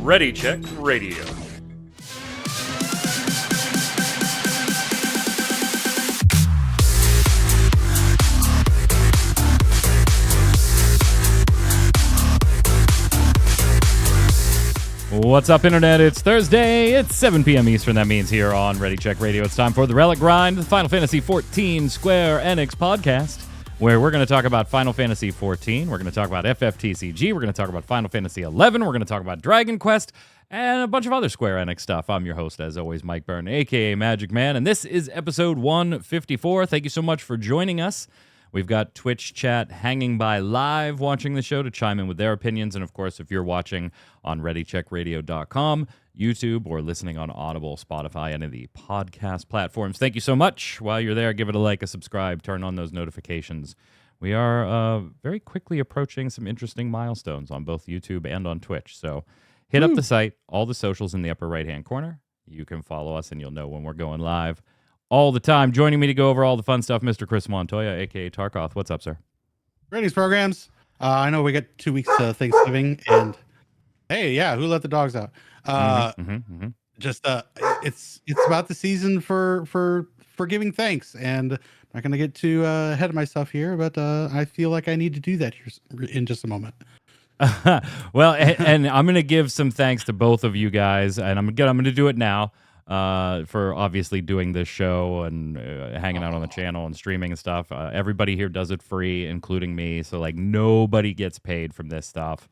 Ready Check Radio. What's up, Internet? It's Thursday. It's 7 p.m. Eastern. That means here on Ready Check Radio, it's time for the Relic Grind, the Final Fantasy XIV Square Enix podcast, where we're going to talk about Final Fantasy XIV. We're going to talk about FFTCG. We're going to talk about Final Fantasy XI. We're going to talk about Dragon Quest and a bunch of other Square Enix stuff. I'm your host, as always, Mike Byrne, a.k.a. Magic Man, and this is episode 154. Thank you so much for joining us. We've got Twitch chat hanging by live, watching the show to chime in with their opinions. And, of course, if you're watching on ReadyCheckRadio.com, YouTube, or listening on Audible, Spotify, any of the podcast platforms, thank you so much. While you're there, give it a like, a subscribe, turn on those notifications. We are very quickly approaching some interesting milestones on both YouTube and on Twitch. So hit up the site, all the socials in the upper right-hand corner. You can follow us, and you'll know when we're going live all the time. Joining me to go over all the fun stuff, Mr. Chris Montoya, a.k.a. Tarkoth. What's up, sir? Greetings, programs. I know we got 2 weeks to Thanksgiving, and hey, yeah, who let the dogs out? Just it's about the season for giving thanks, and I'm not going to get too ahead of myself here, but I feel like I need to do that here in just a moment. Well, and I'm going to give some thanks to both of you guys, and I'm going to do it now. For obviously doing this show and hanging out on the channel and streaming and stuff. Everybody here does it free, including me. So, like, nobody gets paid from this stuff.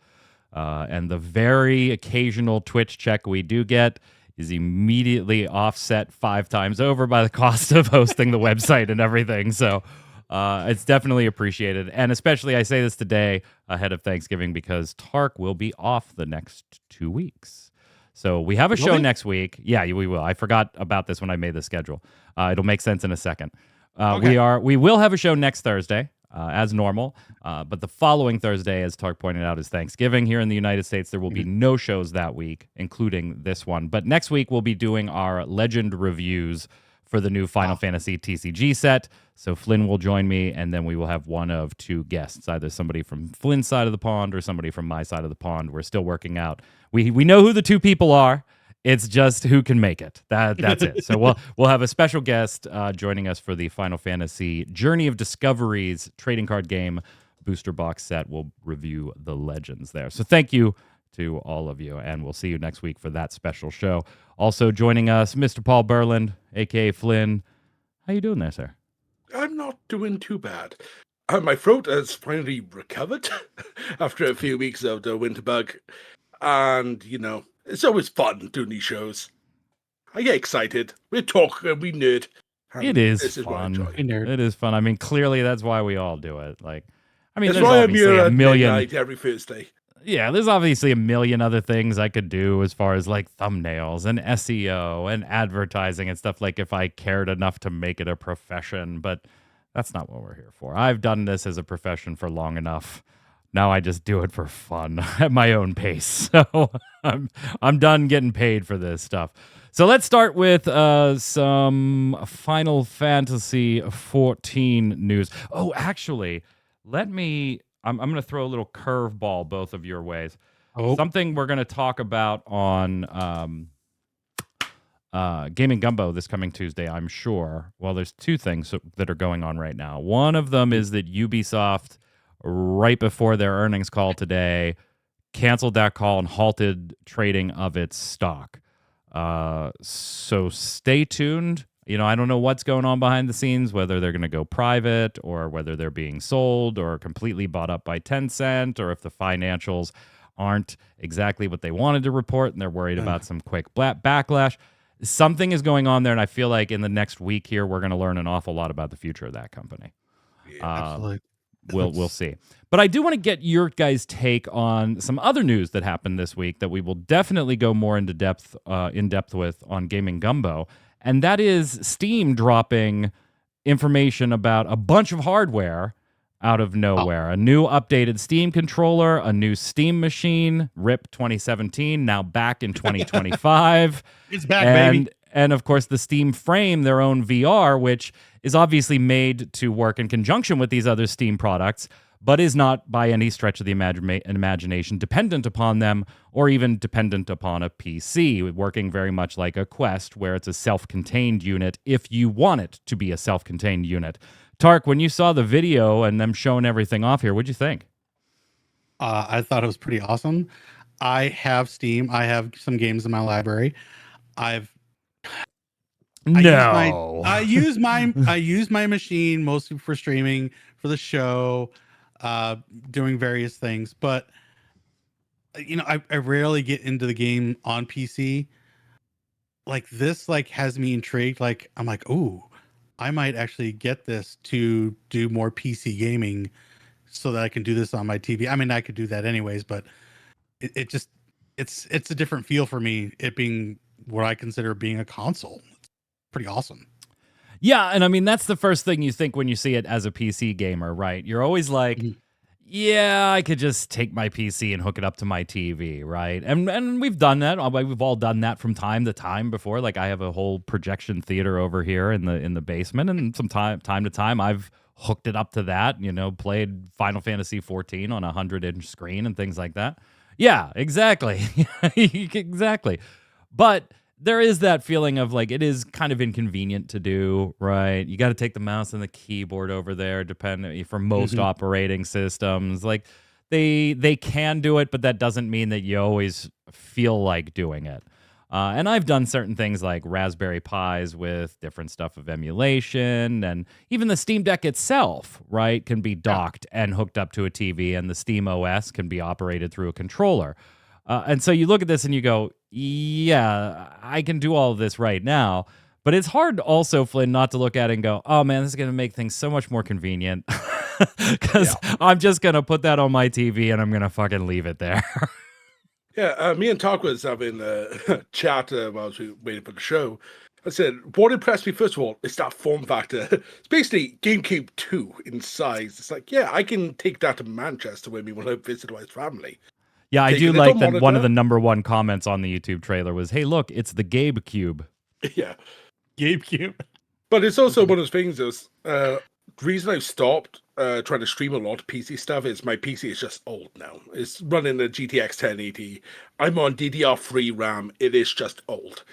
And the very occasional Twitch check we do get is immediately offset 5 times over by the cost of hosting the website and everything. So, it's definitely appreciated. And especially, I say this today ahead of Thanksgiving because Tark will be off the next 2 weeks. So we have a show next week. Yeah, we will. I forgot about this when I made the schedule. It'll make sense in a second. Okay. We will have a show next Thursday, as normal. But the following Thursday, as Tark pointed out, is Thanksgiving here in the United States. There will be no shows that week, including this one. But next week, we'll be doing our Legend reviews for the new Final Fantasy TCG set. So Flynn will join me, and then we will have one of 2 guests, either somebody from Flynn's side of the pond or somebody from my side of the pond. We're still working out. We know who the 2 people are. It's just who can make it. That's it. So we'll have a special guest joining us for the Final Fantasy Journey of Discoveries trading card game booster box set. We'll review the legends there. So thank you to all of you, and we'll see you next week for that special show. Also joining us, Mr. Paul Berland, a.k.a. Flynn. How you doing there, sir? I'm not doing too bad. My throat has finally recovered after a few weeks of the winter bug. And, you know, it's always fun doing these shows. I get excited. We talk and we nerd. It is fun. It is fun. I mean, clearly that's why we all do it. Like, I mean, that's there's why I'm obviously here a at million. midnight every Thursday. Yeah, there's obviously a million other things I could do as far as like thumbnails and SEO and advertising and stuff, like if I cared enough to make it a profession, but that's not what we're here for. I've done this as a profession for long enough. Now I just do it for fun at my own pace. So I'm done getting paid for this stuff. So let's start with some Final Fantasy XIV news. Oh, actually, I'm going to throw a little curveball both of your ways. Something we're going to talk about on Gaming Gumbo this coming Tuesday, I'm sure. Well, there's 2 things that are going on right now. One of them is that Ubisoft, right before their earnings call today, canceled that call and halted trading of its stock. So stay tuned. You know, I don't know what's going on behind the scenes, whether they're going to go private or whether they're being sold or completely bought up by Tencent, or if the financials aren't exactly what they wanted to report and they're worried about some quick backlash. Something is going on there, and I feel like in the next week here, we're going to learn an awful lot about the future of that company. Yeah, Absolutely. We'll see. But I do want to get your guys' take on some other news that happened this week that we will definitely go more into depth with on Gaming Gumbo, and that is Steam dropping information about a bunch of hardware out of nowhere. A new updated Steam controller, a new Steam machine, RIP 2017, now back in 2025. It's back, baby. And of course, the Steam Frame, their own VR, which is obviously made to work in conjunction with these other Steam products, but is not by any stretch of the imagination dependent upon them or even dependent upon a PC, working very much like a Quest, where it's a self-contained unit if you want it to be a self-contained unit. Tark, when you saw the video and them showing everything off here, what'd you think? I thought it was pretty awesome. I have Steam. I have some games in my library. I use my machine mostly for streaming, for the show, doing various things. But I rarely get into the game on PC. Like this, has me intrigued. Like I'm like, ooh, I might actually get this to do more PC gaming, so that I can do this on my TV. I mean, I could do that anyways, but it's a different feel for me. It being what I consider being a console. It's pretty awesome. Yeah, and I mean, that's the first thing you think when you see it as a PC gamer, right? You're always like, yeah, I could just take my PC and hook it up to my TV, right? And we've done that. We've all done that from time to time before. Like I have a whole projection theater over here in the basement, and from time to time I've hooked it up to that, played Final Fantasy XIV on a 100-inch screen and things like that. Yeah, exactly. Exactly. But there is that feeling of like it is kind of inconvenient to do, right? You got to take the mouse and the keyboard over there, depending for most operating systems. Like they can do it, but that doesn't mean that you always feel like doing it. And I've done certain things like Raspberry Pis with different stuff of emulation, and even the Steam Deck itself, right, can be docked and hooked up to a TV, and the Steam OS can be operated through a controller. And so you look at this and you go, yeah, I can do all of this right now. But it's hard also, Flynn, not to look at it and go, oh, man, this is going to make things so much more convenient because I'm just going to put that on my TV and I'm going to fucking leave it there. Yeah, me and Talk was having a chat while we were waiting for the show. I said, what impressed me, first of all, is that form factor. It's basically GameCube 2 in size. It's like, yeah, I can take that to Manchester when we want to visit my family. Yeah, I do like that one of the #1 comments on the YouTube trailer was, hey, look, it's the Gabe Cube. Yeah. Gabe Cube. But it's also one of those things the reason I've stopped trying to stream a lot of PC stuff is my PC is just old now. It's running a GTX 1080. I'm on DDR3 RAM. It is just old.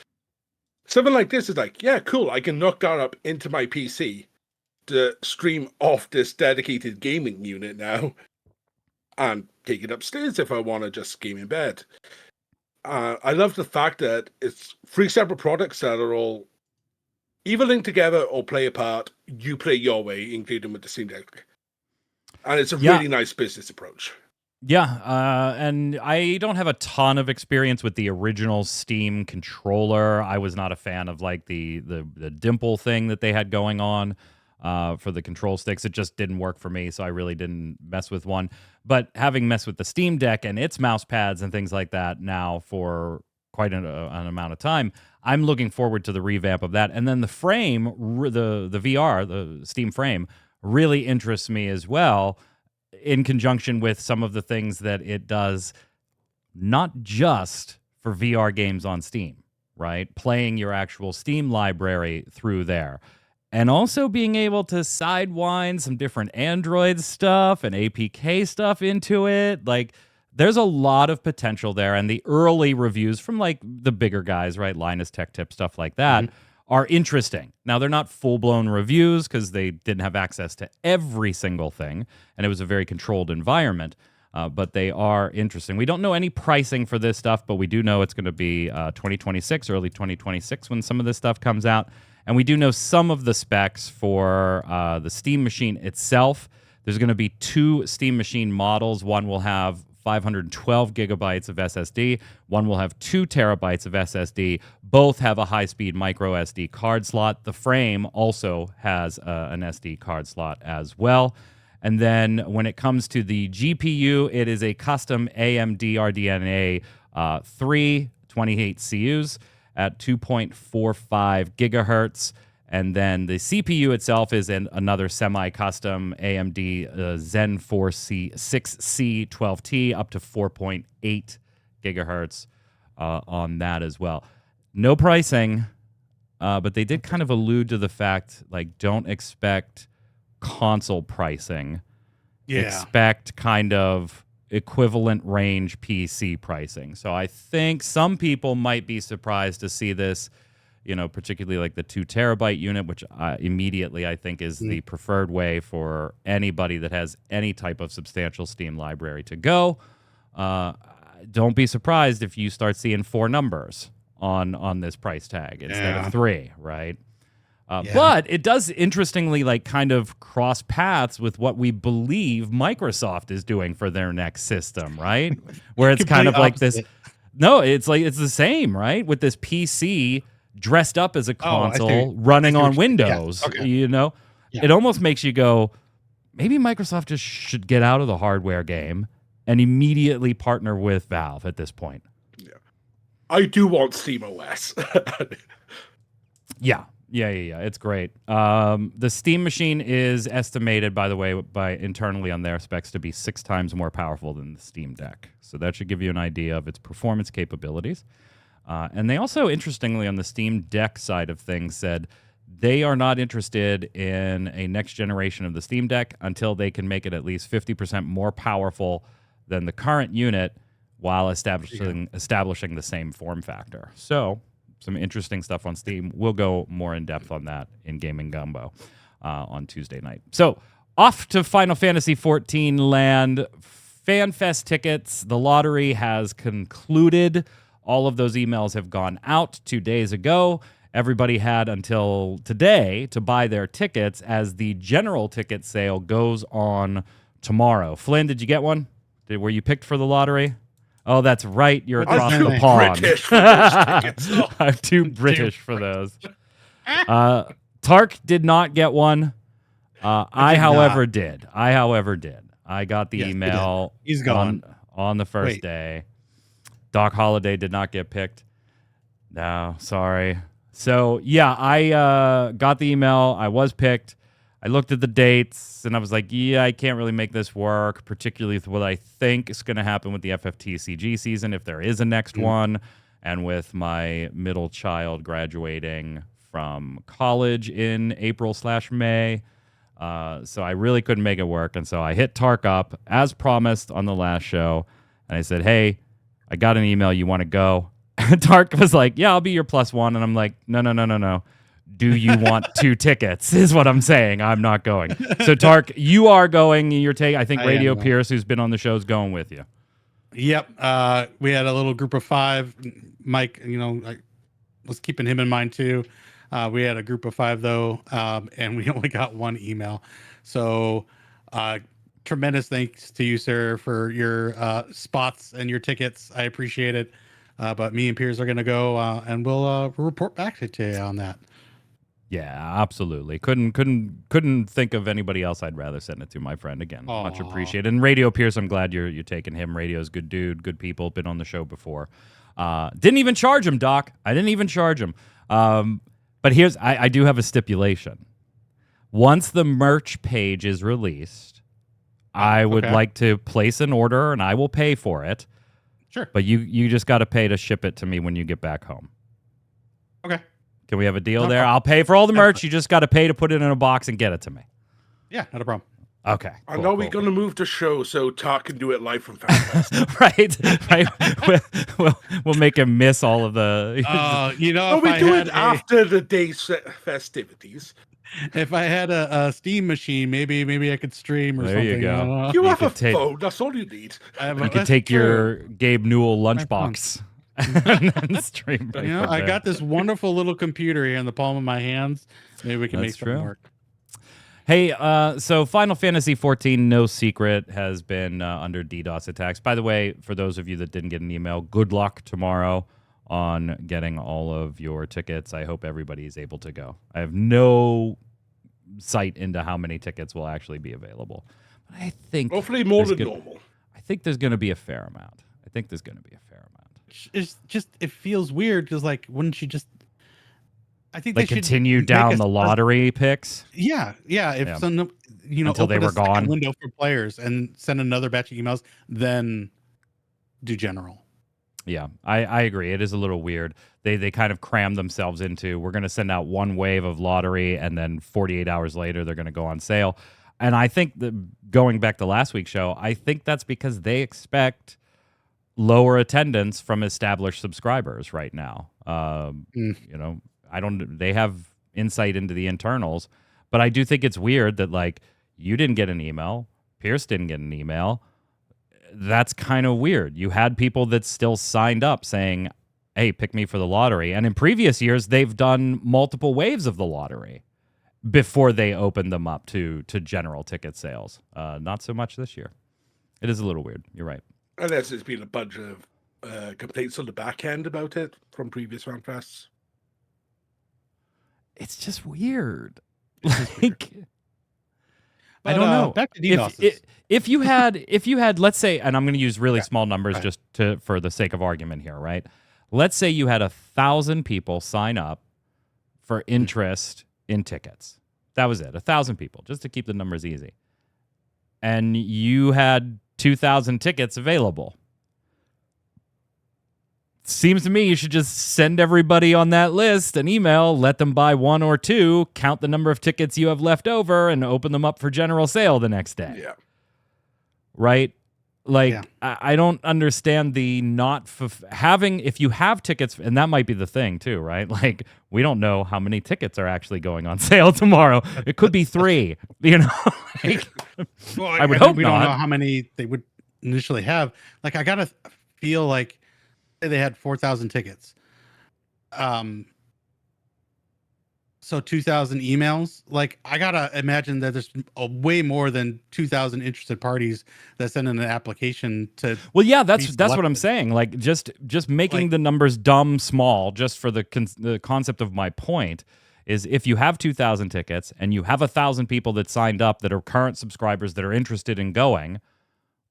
Something like this is like, yeah, cool. I can knock that up into my PC to stream off this dedicated gaming unit now and take it upstairs if I want to just game in bed. I love the fact that it's 3 separate products that are all either linked together or play apart. You play your way, including with the Steam Deck. And it's a really nice business approach. Yeah, and I don't have a ton of experience with the original Steam controller. I was not a fan of like the dimple thing that they had going on for the control sticks. It just didn't work for me, so I really didn't mess with one. But having messed with the Steam Deck and its mouse pads and things like that now for quite an amount of time, I'm looking forward to the revamp of that. And then the frame, the VR, the Steam frame, really interests me as well, in conjunction with some of the things that it does, not just for VR games on Steam, right? Playing your actual Steam library through there. And also being able to sidewind some different Android stuff and APK stuff into it. Like, there's a lot of potential there. And the early reviews from, like, the bigger guys, right? Linus Tech Tip, stuff like that, are interesting. Now, they're not full-blown reviews because they didn't have access to every single thing, and it was a very controlled environment, but they are interesting. We don't know any pricing for this stuff, but we do know it's going to be 2026, early 2026 when some of this stuff comes out. And we do know some of the specs for the Steam machine itself. There's going to be 2 Steam machine models. One will have 512 gigabytes of SSD. One will have 2 terabytes of SSD. Both have a high-speed micro SD card slot. The frame also has an SD card slot as well. And then when it comes to the GPU, it is a custom AMD RDNA 3 28 CUs at 2.45 gigahertz. And then the CPU itself is another semi-custom AMD Zen 6C 12T up to 4.8 gigahertz on that as well. No pricing, but they did kind of allude to the fact, like, don't expect console pricing. expect kind of equivalent range PC pricing. So I think some people might be surprised to see this, particularly like the 2 terabyte unit, which immediately I think is the preferred way for anybody that has any type of substantial Steam library to go. Don't be surprised if you start seeing 4 numbers on this price tag instead of 3, right? But it does interestingly kind of cross paths with what we believe Microsoft is doing for their next system, right? Where it's kind of like this. No, it's the same, right? With this PC dressed up as a console running on Windows, It almost makes you go, maybe Microsoft just should get out of the hardware game and immediately partner with Valve at this point. Yeah. I do want SteamOS. Yeah. It's great. The Steam machine is estimated, by the way, by internally on their specs to be 6 times more powerful than the Steam Deck. So that should give you an idea of its performance capabilities. And they also, interestingly, on the Steam Deck side of things, said they are not interested in a next generation of the Steam Deck until they can make it at least 50% more powerful than the current unit while establishing the same form factor. So some interesting stuff on Steam. We'll go more in depth on that in Gaming Gumbo on Tuesday night. So off to Final Fantasy XIV land. FanFest tickets. The lottery has concluded. All of those emails have gone out 2 days ago. Everybody had until today to buy their tickets as the general ticket sale goes on tomorrow. Flynn, did you get one? Were you picked for the lottery? Oh, that's right. You're across the pond. British for those tickets. Oh. I'm too British for those. Tark did not get one. I, however, did. I got the email. He's gone on the first day. Doc Holliday did not get picked. No, sorry. So, yeah, I got the email. I was picked. I looked at the dates, and I was like, I can't really make this work, particularly with what I think is going to happen with the FFTCG season, if there is a next one, and with my middle child graduating from college in April/May. So I really couldn't make it work, and so I hit Tark up, as promised on the last show, and I said, hey, I got an email. You want to go? Tark was like, yeah, I'll be your +1. And I'm like, no. Do you want 2 tickets is what I'm saying. I'm not going. So, Tark, you are going. I think Raideo Pierce, who's been on the show, is going with you. Yep. We had a little group of 5. Mike, I was keeping him in mind too. We had a group of 5 though, and we only got 1 email. So, tremendous thanks to you, sir, for your spots and your tickets. I appreciate it. But me and Piers are going to go, and we'll report back to you on that. Yeah, absolutely. Couldn't think of anybody else I'd rather send it to. My friend, again, much appreciated. And Raideo Pierce, I'm glad you're taking him. Radeo's good dude, good people, been on the show before. Didn't even charge him, Doc. I didn't even charge him. But I do have a stipulation. Once the merch page is released, I would like to place an order, and I will pay for it. Sure. But you just got to pay to ship it to me when you get back home. Okay. Can we have a deal there? I'll pay for all the merch. You just got to pay to put it in a box and get it to me. Yeah, not a problem. Okay. I know we're going to move the show so Talk can do it live from FanFest. right. We'll make him miss all of the... we do it after the day's festivities. If I had a Steam machine, maybe I could stream or there something. You go. You have a phone. That's all you need. You can take your Gabe Newell lunchbox and then stream. I got this wonderful little computer here in the palm of my hands. Maybe we can make something work. Hey, so Final Fantasy XIV, no secret, has been under DDoS attacks. By the way, for those of you that didn't get an email, good luck tomorrow on getting all of your tickets. I hope everybody is able to go. I have no sight into how many tickets will actually be available. But I think hopefully more than normal. I think there's going to be a fair amount. It's just, it feels weird because, wouldn't you just... I think they continue down the lottery picks. Yeah. If some, until they were gone, window for players and send another batch of emails, then do general. Yeah, I agree. It is a little weird. They kind of cram themselves into, we're going to send out one wave of lottery, and then 48 hours later they're going to go on sale. And I think that going back to last week's show, I think that's because they expect lower attendance from established subscribers right now. You know, they have insight into the internals, but I do think it's weird that like you didn't get an email, Pierce didn't get an email. That's kind of weird. You had people that still signed up saying, hey, pick me for the lottery. And in previous years, they've done multiple waves of the lottery before they opened them up to general ticket sales. Not so much this year. It is a little weird. You're right. Unless there's been a bunch of complaints on the back end about it from previous FanFests. It's just weird. But, I don't know. Back to DDoS. If you had, let's say, and I'm going to use really small numbers just for the sake of argument here, right? Let's say you had 1,000 people sign up for interest in tickets. That was it, 1,000 people, just to keep the numbers easy. And you had 2,000 tickets available. Seems to me you should just send everybody on that list an email, let them buy one or two, count the number of tickets you have left over, and open them up for general sale the next day. Yeah. Right? Like, I don't understand the not having, if you have tickets, and that might be the thing too, right? Like, we don't know how many tickets are actually going on sale tomorrow. It could be 3, you know? Like, well, I would hope we not. don't know how many they would initially have. Like, I gotta feel like they had 4,000 tickets. So 2,000 emails. Like, I gotta imagine that there's way more than 2,000 interested parties that send in an application to. Well, yeah, that's what I'm saying. Like, just making the numbers dumb small, just for the concept of my point, is if you have 2,000 tickets and you have 1,000 people that signed up that are current subscribers that are interested in going,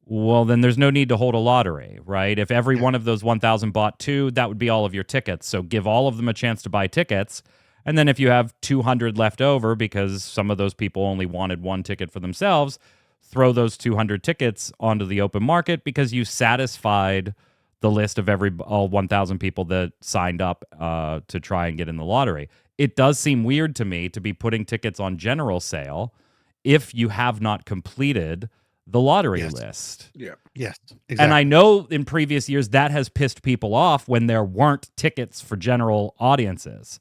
well, then there's no need to hold a lottery, right? If every one of those 1,000 bought 2, that would be all of your tickets. So give all of them a chance to buy tickets. And then if you have 200 left over because some of those people only wanted 1 ticket for themselves, throw those 200 tickets onto the open market because you satisfied the list of all 1,000 people that signed up to try and get in the lottery. It does seem weird to me to be putting tickets on general sale if you have not completed the lottery list. Yeah. Yes. Exactly. And I know in previous years that has pissed people off when there weren't tickets for general audiences,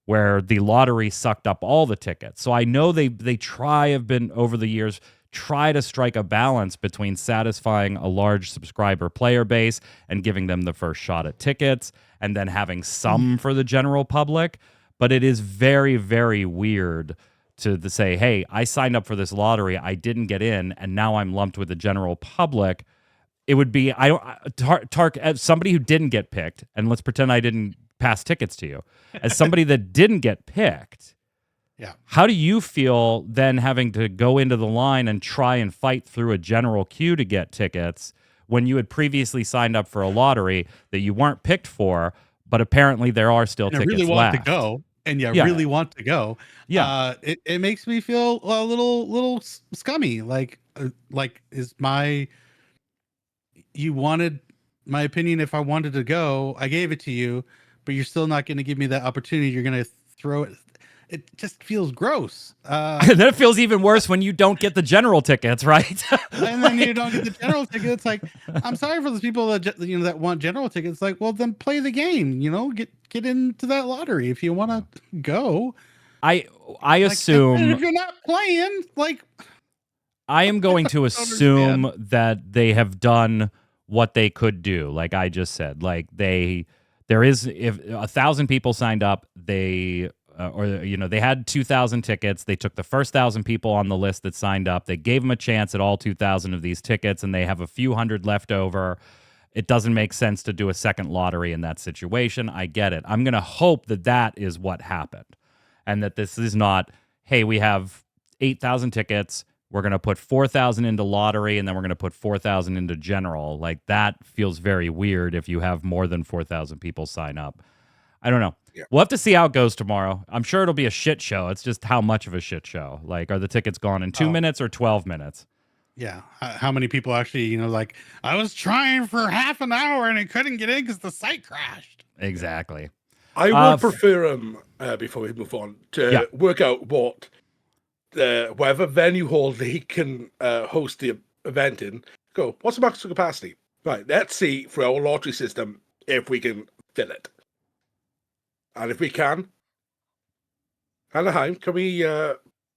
where the lottery sucked up all the tickets. So I know they have been over the years try to strike a balance between satisfying a large subscriber player base and giving them the first shot at tickets and then having some for the general public. But it is very, very weird to say, hey, I signed up for this lottery, I didn't get in, and now I'm lumped with the general public. It would be, Tark, as somebody who didn't get picked, and let's pretend I didn't pass tickets to you, as somebody that didn't get picked, how do you feel then having to go into the line and try and fight through a general queue to get tickets when you had previously signed up for a lottery that you weren't picked for, but apparently there are still tickets left? I really want to go. And really want to go. Yeah, it makes me feel a little scummy. Like you wanted my opinion. If I wanted to go, I gave it to you, but you're still not going to give me that opportunity. You're going to throw it. It just feels gross. Then it feels even worse when you don't get the general tickets, right? And then you don't get the general tickets. It's like, I'm sorry for those people that that want general tickets. Like, well, then play the game. Get into that lottery if you want to go. I assume and if you're not playing, like, I am going to assume that they have done what they could do. Like I just said, like if 1,000 people signed up, they had 2,000 tickets. They took the first 1,000 people on the list that signed up. They gave them a chance at all 2,000 of these tickets, and they have a few hundred left over. It doesn't make sense to do a second lottery in that situation. I get it. I'm going to hope that is what happened, and that this is not, hey, we have 8,000 tickets. We're going to put 4,000 into lottery, and then we're going to put 4,000 into general. Like, that feels very weird if you have more than 4,000 people sign up. I don't know. Yeah. We'll have to see how it goes tomorrow. I'm sure it'll be a shit show. It's just how much of a shit show. Like, are the tickets gone in 2 minutes or 12 minutes? Yeah. How many people actually, like, I was trying for half an hour and I couldn't get in because the site crashed. Exactly. I would prefer, before we move on, to work out what whatever venue hall they can host the event in. Go, what's the maximum capacity? Right, let's see for our lottery system if we can fill it. And if we can, Anaheim, can we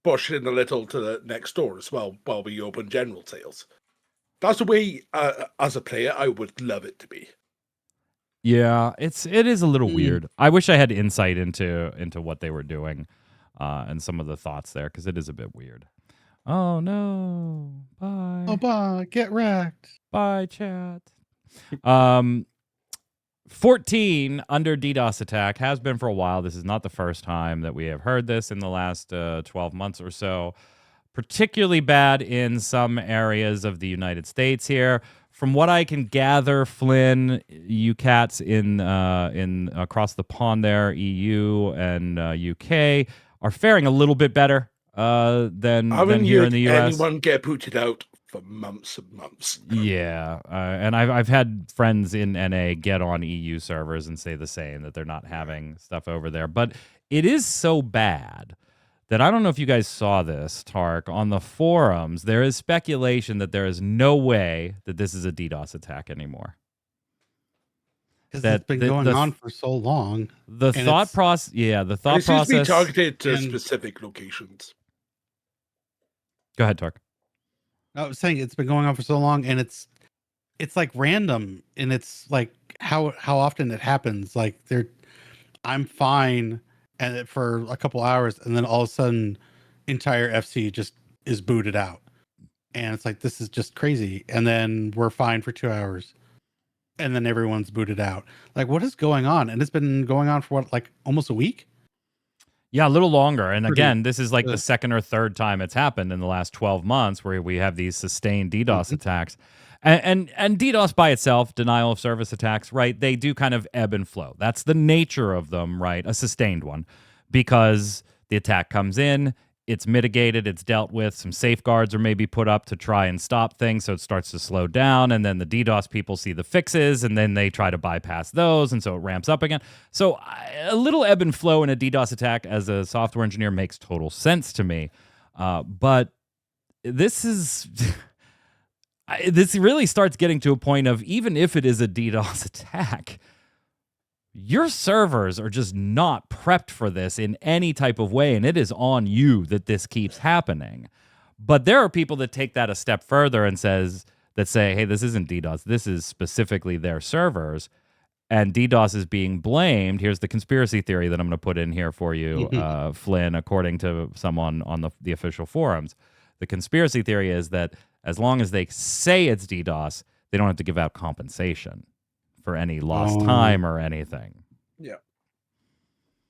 push in a little to the next door as well while we open general sales? That's the way, as a player, I would love it to be. Yeah, it is a little weird. I wish I had insight into what they were doing and some of the thoughts there, because it is a bit weird. Oh no! Bye. Oh, bye. Get wrecked. Bye, chat. 14 under DDoS attack has been for a while. This is not the first time that we have heard this in the last 12 months or so. Particularly bad in some areas of the United States here. From what I can gather, Flynn, you cats in across the pond there, EU and UK, are faring a little bit better than here in the US. Anyone get booted out for months and months. Yeah, and I've had friends in NA get on EU servers and say the same, that they're not having stuff over there. But it is so bad that I don't know if you guys saw this, Tark, on the forums. There is speculation that there is no way that this is a DDoS attack anymore. Because it's been going on for so long. The thought process, the thought it process. It seems to be targeted to specific locations. Go ahead, Tark. I was saying it's been going on for so long, and it's like random, and it's like how often it happens. Like I'm fine, and for a couple hours, and then all of a sudden, entire FC just is booted out, and it's like, this is just crazy. And then we're fine for 2 hours, and then everyone's booted out. Like, what is going on? And it's been going on for what, like almost a week? Yeah, a little longer. And again, this is like the second or third time it's happened in the last 12 months where we have these sustained DDoS attacks. And DDoS by itself, denial of service attacks, right? They do kind of ebb and flow. That's the nature of them, right? A sustained one, because the attack comes in, it's mitigated, it's dealt with, some safeguards are maybe put up to try and stop things so it starts to slow down, and then the DDoS people see the fixes, and then they try to bypass those, and so it ramps up again. So a little ebb and flow in a DDoS attack as a software engineer makes total sense to me. But this is... this really starts getting to a point of, even if it is a DDoS attack, your servers are just not prepped for this in any type of way, and it is on you that this keeps happening. But there are people that take that a step further and say, hey, this isn't DDoS, this is specifically their servers, and DDoS is being blamed. Here's the conspiracy theory that I'm going to put in here for you, Flynn, according to someone on the official forums. The conspiracy theory is that as long as they say it's DDoS, they don't have to give out compensation for any lost time or anything. Yeah.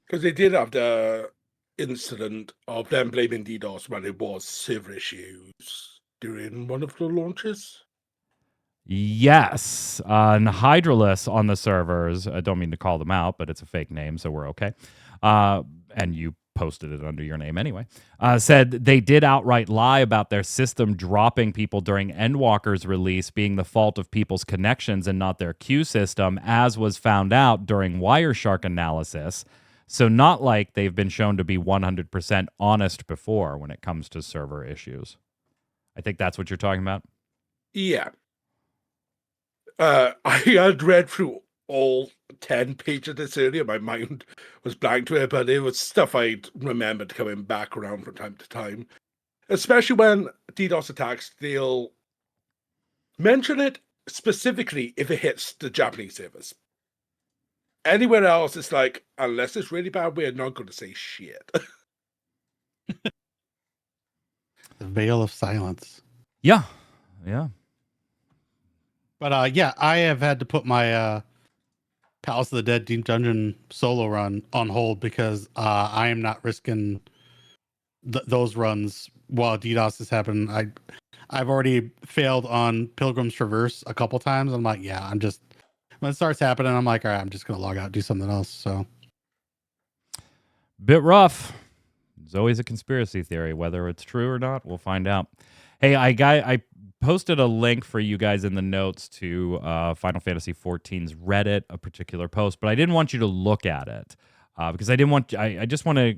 Because they did have the incident of them blaming DDoS when it was server issues during one of the launches. Yes. And Hydralus on the servers, I don't mean to call them out, but it's a fake name, so we're okay. And you posted it under your name anyway, said they did outright lie about their system dropping people during Endwalker's release being the fault of people's connections and not their queue system, as was found out during Wireshark analysis. So not like they've been shown to be 100% honest before when it comes to server issues. I think that's what you're talking about. Yeah. I had read through all 10 pages this earlier. My mind was blank to it, but it was stuff I'd remembered coming back around from time to time. Especially when DDoS attacks, they'll mention it specifically if it hits the Japanese servers. Anywhere else, it's like, unless it's really bad, we're not going to say shit. The veil of silence. Yeah. Yeah. But I have had to put my Palace of the Dead Deep Dungeon solo run on hold because I am not risking those runs while DDoS is happening. I've already failed on Pilgrim's Traverse a couple times. I'm like, yeah, when it starts happening, I'm like, all right, I'm just gonna log out, do something else. So, bit rough. There's always a conspiracy theory, whether it's true or not. We'll find out. Hey, I posted a link for you guys in the notes to Final Fantasy XIV's Reddit, a particular post, but I didn't want you to look at it because I just want to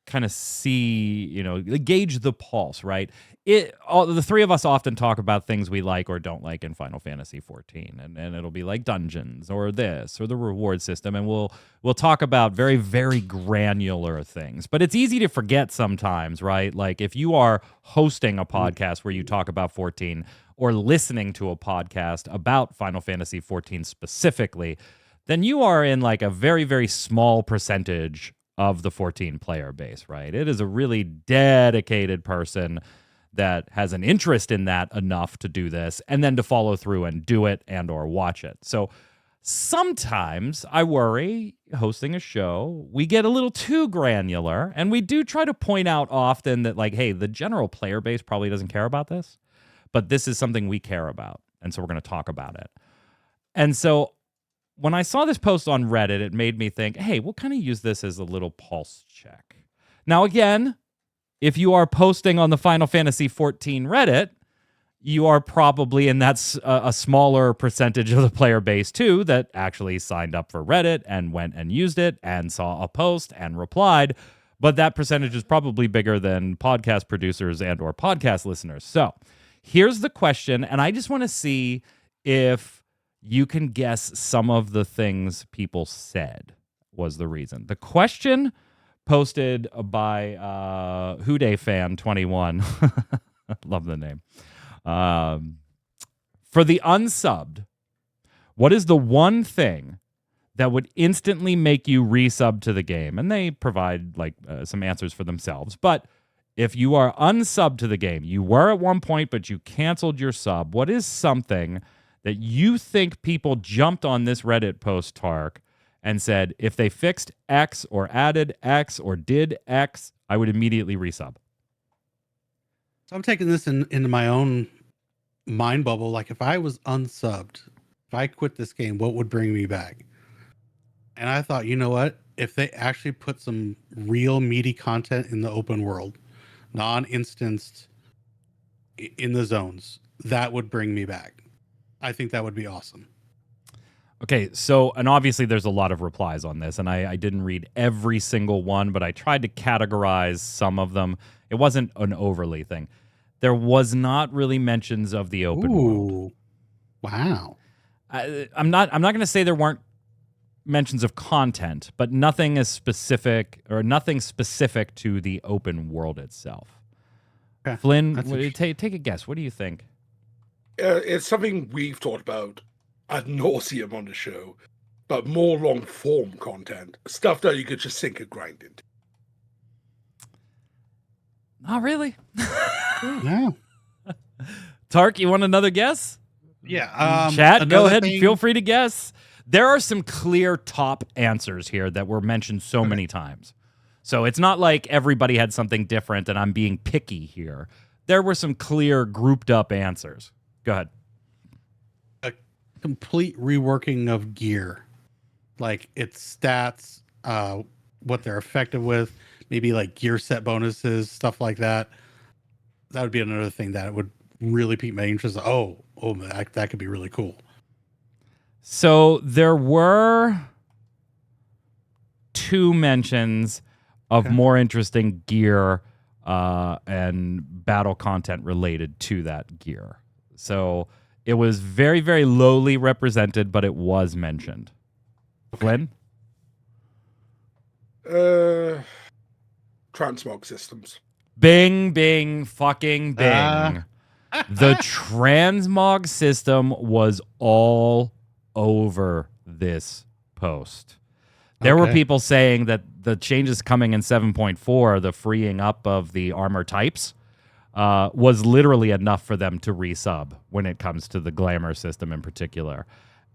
kind of see, gauge the pulse, right? The three of us often talk about things we like or don't like in Final Fantasy XIV, and it'll be like dungeons or this or the reward system, and we'll talk about very, very granular things. But it's easy to forget sometimes, right? Like if you are hosting a podcast where you talk about 14 or listening to a podcast about Final Fantasy XIV specifically, then you are in like a very, very small percentage of the 14 player base, right? It is a really dedicated person that has an interest in that enough to do this and then to follow through and do it and or watch it. So sometimes I worry hosting a show, we get a little too granular, and we do try to point out often that like, hey, the general player base probably doesn't care about this, but this is something we care about. And so we're going to talk about it. And so when I saw this post on Reddit, it made me think, hey, we'll kind of use this as a little pulse check. Now, again, if you are posting on the Final Fantasy XIV Reddit, you are probably, and that's a smaller percentage of the player base too, that actually signed up for Reddit and went and used it and saw a post and replied. But that percentage is probably bigger than podcast producers and or podcast listeners. So here's the question, and I just want to see if you can guess some of the things people said was the reason. The question posted by Houday Fan 21. Love the name. For the unsubbed, what is the one thing that would instantly make you resub to the game? And they provide like some answers for themselves. But if you are unsubbed to the game, you were at one point, but you canceled your sub, what is something that you think people jumped on this Reddit post, Tark, and said, if they fixed X or added X or did X, I would immediately resub? So I'm taking this into my own mind bubble. Like if I was unsubbed, if I quit this game, what would bring me back? And I thought, you know what? If they actually put some real meaty content in the open world, non-instanced in the zones, that would bring me back. I think that would be awesome. Okay, so, and obviously there's a lot of replies on this, and I didn't read every single one, but I tried to categorize some of them. It wasn't an overly thing. There was not really mentions of the open world. Wow. I'm not going to say there weren't mentions of content, but nothing is specific, or nothing specific to the open world itself. Okay. Flynn, take a guess. What do you think? It's something we've talked about ad nauseum on the show, but more long form content, stuff that you could just sink a grind into. Not really. No. Tark, you want another guess? Yeah. Chat, go ahead and feel free to guess. There are some clear top answers here that were mentioned so many times. So it's not like everybody had something different and I'm being picky here. There were some clear grouped up answers. Go ahead. A complete reworking of gear, like its stats, what they're effective with, maybe like gear set bonuses, stuff like that. That would be another thing that would really pique my interest. That could be really cool. So there were 2 mentions of more interesting gear and battle content related to that gear. So it was very, very lowly represented, but it was mentioned. Flynn? Transmog systems. Bing, bing, fucking bing. The transmog system was all over this post. There were people saying that the changes coming in 7.4, the freeing up of the armor types, was literally enough for them to resub when it comes to the glamour system in particular.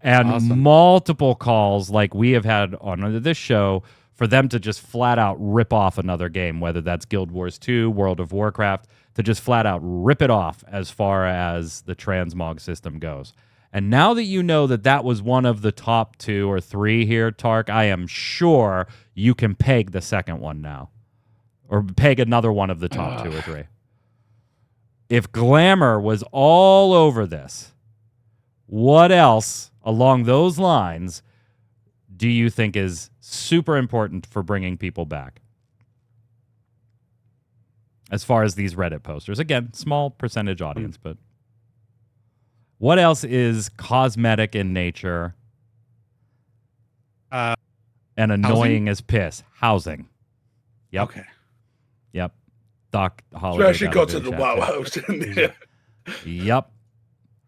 And multiple calls like we have had on this show for them to just flat out rip off another game, whether that's Guild Wars 2, World of Warcraft, to just flat out rip it off as far as the transmog system goes. And now that you know that that was one of the top 2 or 3 here, Tark, I am sure you can peg the second one now. Or peg another one of the top 2 or 3. If glamour was all over this, what else along those lines do you think is super important for bringing people back? as far as these Reddit posters. Again, small percentage audience, but what else is cosmetic in nature and annoying as piss? Housing. Yep. Okay. Yep. Doc Holiday. Especially got to the WoW house in there. Yep.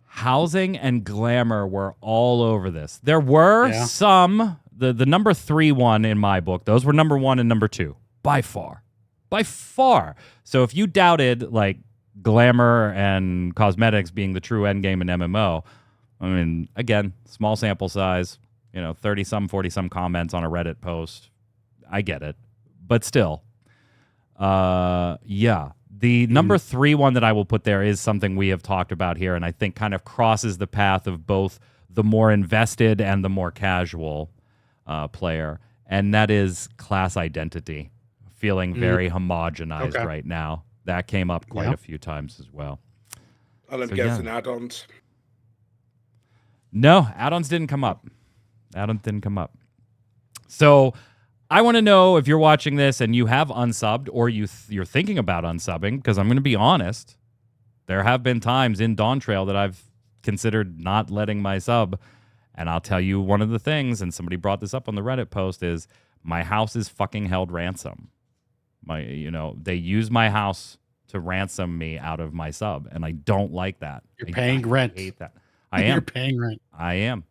Housing and glamour were all over this. There were some, the number 3 one in my book, those were number 1 and number 2, by far. By far. So if you doubted, like, glamour and cosmetics being the true endgame in MMO, I mean, again, small sample size, 30-some, 40-some comments on a Reddit post. I get it. But still, yeah. The number 3 one that I will put there is something we have talked about here, and I think kind of crosses the path of both the more invested and the more casual player, and that is class identity. Feeling very homogenized right now. That came up quite a few times as well. And I'm guessing add-ons. No, add-ons didn't come up. Add-ons didn't come up. So I want to know if you're watching this and you have unsubbed or you're thinking about unsubbing, because I'm going to be honest. There have been times in Dawntrail that I've considered not letting my sub. And I'll tell you one of the things, and somebody brought this up on the Reddit post, is my house is fucking held ransom. They use my house to ransom me out of my sub, and I don't like that. You're paying rent. I hate that. I am. You're paying rent. I am.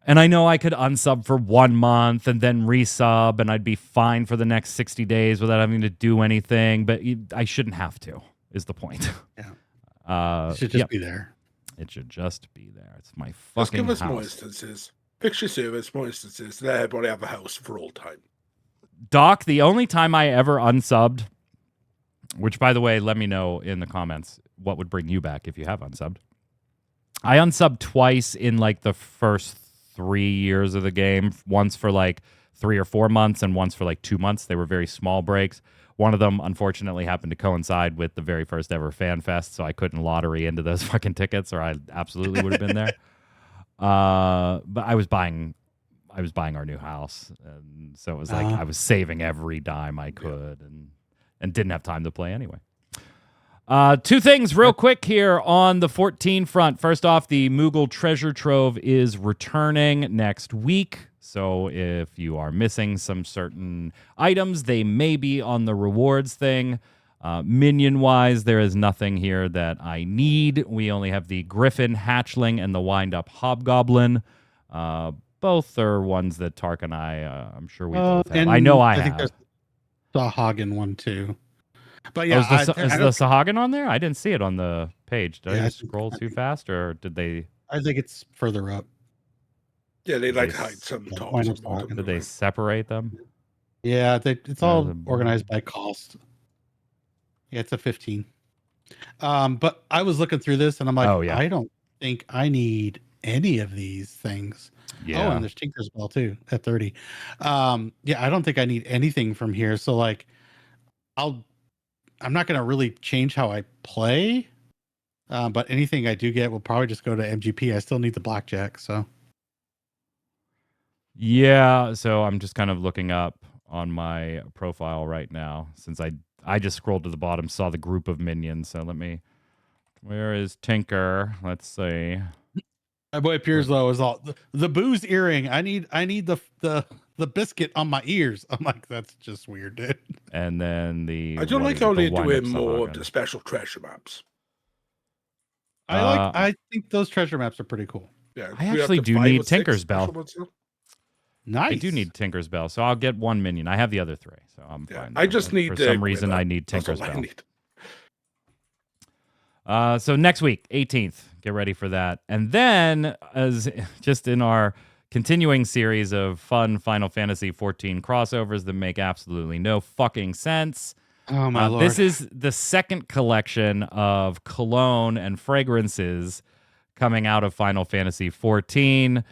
And I know I could unsub for 1 month and then resub, and I'd be fine for the next 60 days without having to do anything, but I shouldn't have to, is the point. Yeah. It should just be there. It should just be there. It's my fucking Just give us house. more instances. Fix your service, more instances. Let everybody have a house for all time. Doc, the only time I ever unsubbed, which, by the way, let me know in the comments what would bring you back if you have unsubbed. I unsubbed twice in, like, the first 3 years of the game. Once for, like, 3 or 4 months and once for, like, 2 months. They were very small breaks. One of them, unfortunately, happened to coincide with the very first ever Fan Fest, so I couldn't lottery into those fucking tickets, or I absolutely would have been there. But I was buying our new house, and so it was like I was saving every dime I could, and didn't have time to play anyway. 2 things real quick here on the 14 front. First off, the Moogle Treasure Trove is returning next week. So if you are missing some certain items, they may be on the rewards thing. Minion-wise, there is nothing here that I need. We only have the Griffin Hatchling and the Wind-Up Hobgoblin. Both are ones that Tark and I'm sure we both have. I know I have. think there's the Hagen one too. But yeah, is the Sahagin on there? I didn't see it on the page. Did I scroll too fast, or did they? I think it's further up. Yeah, they like to hide some tops. Did they separate them? Yeah, it's all organized by cost. Yeah, it's a 15. But I was looking through this, and I'm like, I don't think I need any of these things. Yeah. Oh, and there's Tinker's Bell too at 30. Yeah, I don't think I need anything from here. So like, I'm not going to really change how I play, but anything I do get will probably just go to MGP. I still need the blackjack, so. Yeah, so I'm just kind of looking up on my profile right now, since I just scrolled to the bottom, saw the group of minions. So where is Tinker? Let's see. My boy Pierslow is all the booze earring. I need the biscuit on my ears. I'm like, that's just weird, dude. And then I don't like how they're doing more of the special treasure maps. I think those treasure maps are pretty cool. Yeah, I actually do need Tinker's Bell. Nice. I do need Tinker's Bell, so I'll get 1 minion. I have the other 3, so I'm fine. I just need for some reason I need Tinker's Bell. So next week, 18th, get ready for that. And then, as just in our continuing series of fun Final Fantasy XIV crossovers that make absolutely no fucking sense. Oh my lord! This is the second collection of cologne and fragrances coming out of Final Fantasy XIV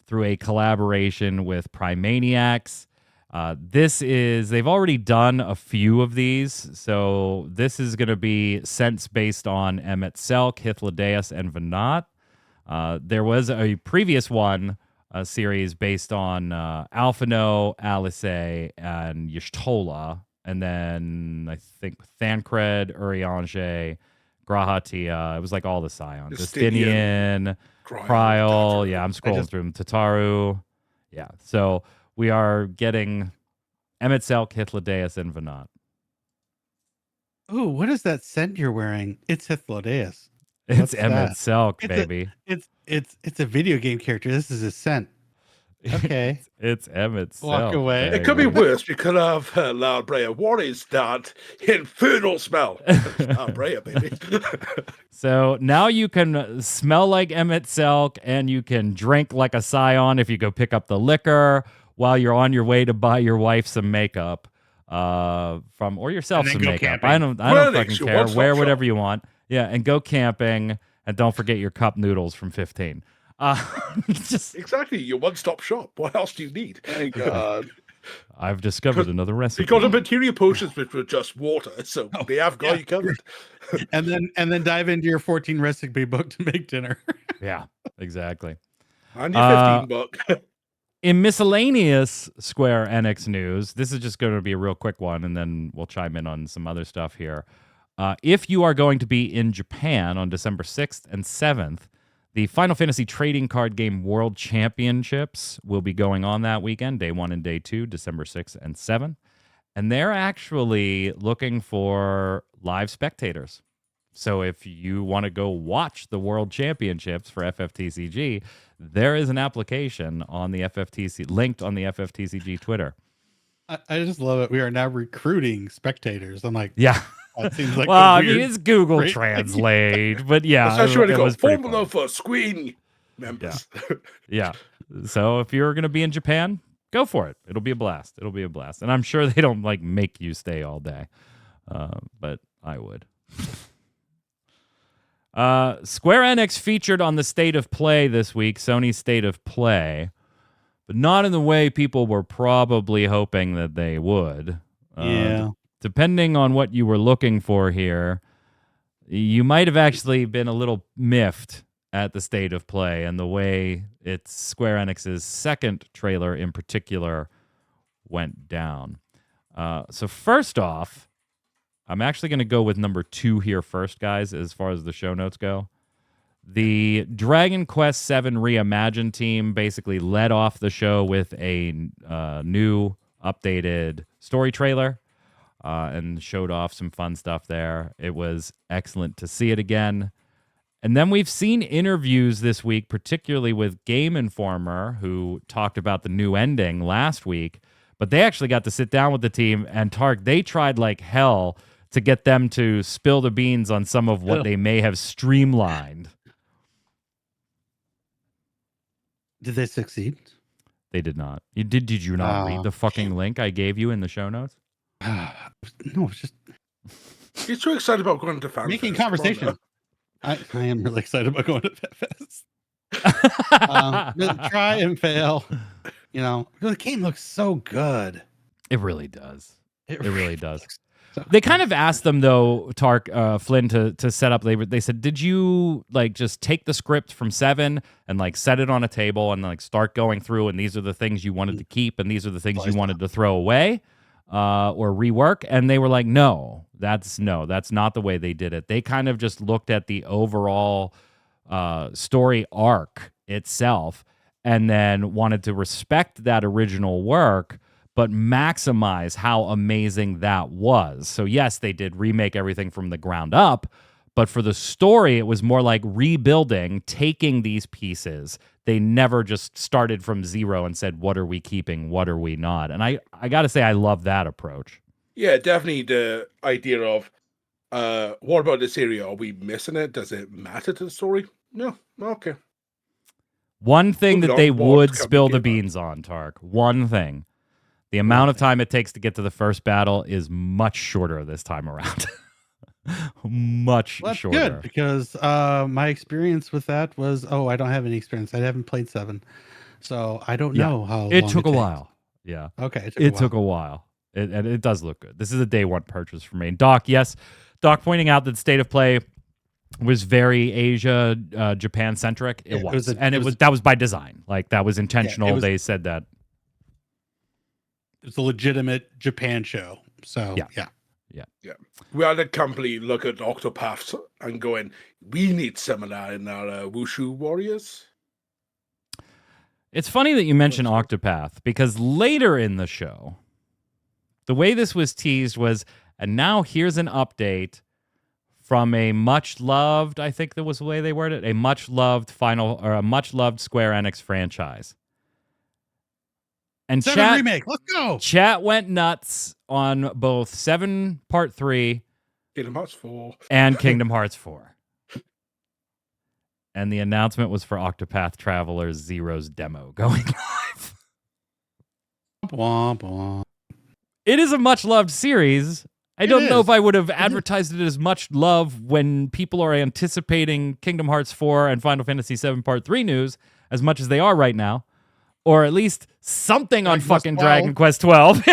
through a collaboration with Primaniacs. They've already done a few of these, so this is going to be scents based on Emmett Selk, Hythlodaeus, and Venat. There was a previous one, a series based on Alphino, Alice, and Y'shtola, and then I think Thancred, Urianger, Grahatia. It was like all the Scions. Justinian, Kryl. Yeah, I'm scrolling through them. Tataru. Yeah, so we are getting Emet-Selch, Hythlodaeus, and Venat. Ooh, what is that scent you're wearing? It's Hythlodaeus. It's Emet-Selch, baby. It's a video game character. This is a scent. Okay. it's Emet-Selch. Walk away. Baby. It could be worse. You could have Loud Breyer. What is that infernal smell? Loud Breyer, baby. So now you can smell like Emet-Selch, and you can drink like a Scion if you go pick up the liquor while you're on your way to buy your wife some makeup. Or yourself some makeup. Camping. I don't fucking care. Wear whatever you want. Yeah, and go camping, and don't forget your cup noodles from 15. Just exactly your one-stop shop. What else do you need? Thank God. I've discovered another recipe. Because the material potions which were just water, so they have got you covered. and then dive into your 14 recipe book to make dinner. Yeah, exactly. And your 15 book. In miscellaneous Square Enix news, this is just going to be a real quick one, and then we'll chime in on some other stuff here. If you are going to be in Japan on December 6th and 7th, the Final Fantasy Trading Card Game World Championships will be going on that weekend, day 1 and day 2, December 6th and 7th. And they're actually looking for live spectators. So if you want to go watch the World Championships for FFTCG, there is an application on the linked on the FFTCG Twitter. I just love it. We are now recruiting spectators. I'm like, yeah. That seems like it's Google Translate, but yeah, that's actually it was formula for screen members. Yeah. So if you're going to be in Japan, go for it. It'll be a blast. And I'm sure they don't like make you stay all day, but I would. Square Enix featured on the State of Play this week, Sony's State of Play, but not in the way people were probably hoping that they would. Yeah. Depending on what you were looking for here, you might have actually been a little miffed at the State of Play and the way it's Square Enix's second trailer in particular went down. So first off, I'm actually going to go with number 2 here first, guys, as far as the show notes go. The Dragon Quest VII Reimagined team basically led off the show with a new, updated story trailer. And showed off some fun stuff there. It was excellent to see it again. And then we've seen interviews this week, particularly with Game Informer, who talked about the new ending last week. But they actually got to sit down with the team, and Tark, they tried like hell to get them to spill the beans on some of what they may have streamlined. Did they succeed? They did not. Did you not read the fucking link I gave you in the show notes? No, it's just you're so excited about going to fan making fest. conversation. I am really excited about going to FFX. Try and fail. You know, the game looks so good. It really does. It really does. So they kind of asked them though, Tark, Flynn, to set up. They said, did you like just take the script from 7 and like set it on a table and like start going through, and these are the things you wanted to keep and these are the things you wanted to throw away? Or rework, and they were like, no, that's not the way they did it. They kind of just looked at the overall story arc itself and then wanted to respect that original work, but maximize how amazing that was. So yes, they did remake everything from the ground up, but for the story, it was more like rebuilding, taking these pieces. They never just started from zero and said, what are we keeping? What are we not? And I got to say, I love that approach. Yeah, definitely the idea of, what about this area? Are we missing it? Does it matter to the story? No. Okay. One thing that they would spill the beans on, Tark. One thing. The amount of time it takes to get to the first battle is much shorter this time around. Much that's shorter. Good, because my experience with that was, I don't have any experience. I haven't played 7, so I don't know how it long took a takes. while. Yeah. Okay. It took a while. And it does look good. This is a day 1 purchase for me. And Doc pointing out that State of Play was very Asia, Japan centric. It was. That was by design. Like that was intentional. They said that. It's a legitimate Japan show. So Yeah. Yeah. We had a company look at Octopath and going, we need some of that in our Wushu Warriors. It's funny that you mention Octopath, because later in the show, the way this was teased was, and now here's an update from a much-loved, I think that was the way they worded it, a much-loved Square Enix franchise. And 7 remake, let's go! Chat went nuts on both 7 Part 3 Kingdom Hearts 4 and Kingdom Hearts 4. And the announcement was for Octopath Traveler Zero's demo going live. Womp, womp. It is a much-loved series. I don't know if I would have advertised it as much love when people are anticipating Kingdom Hearts 4 and Final Fantasy VII Part 3 news as much as they are right now. Or at least something on fucking Dragon Quest 12.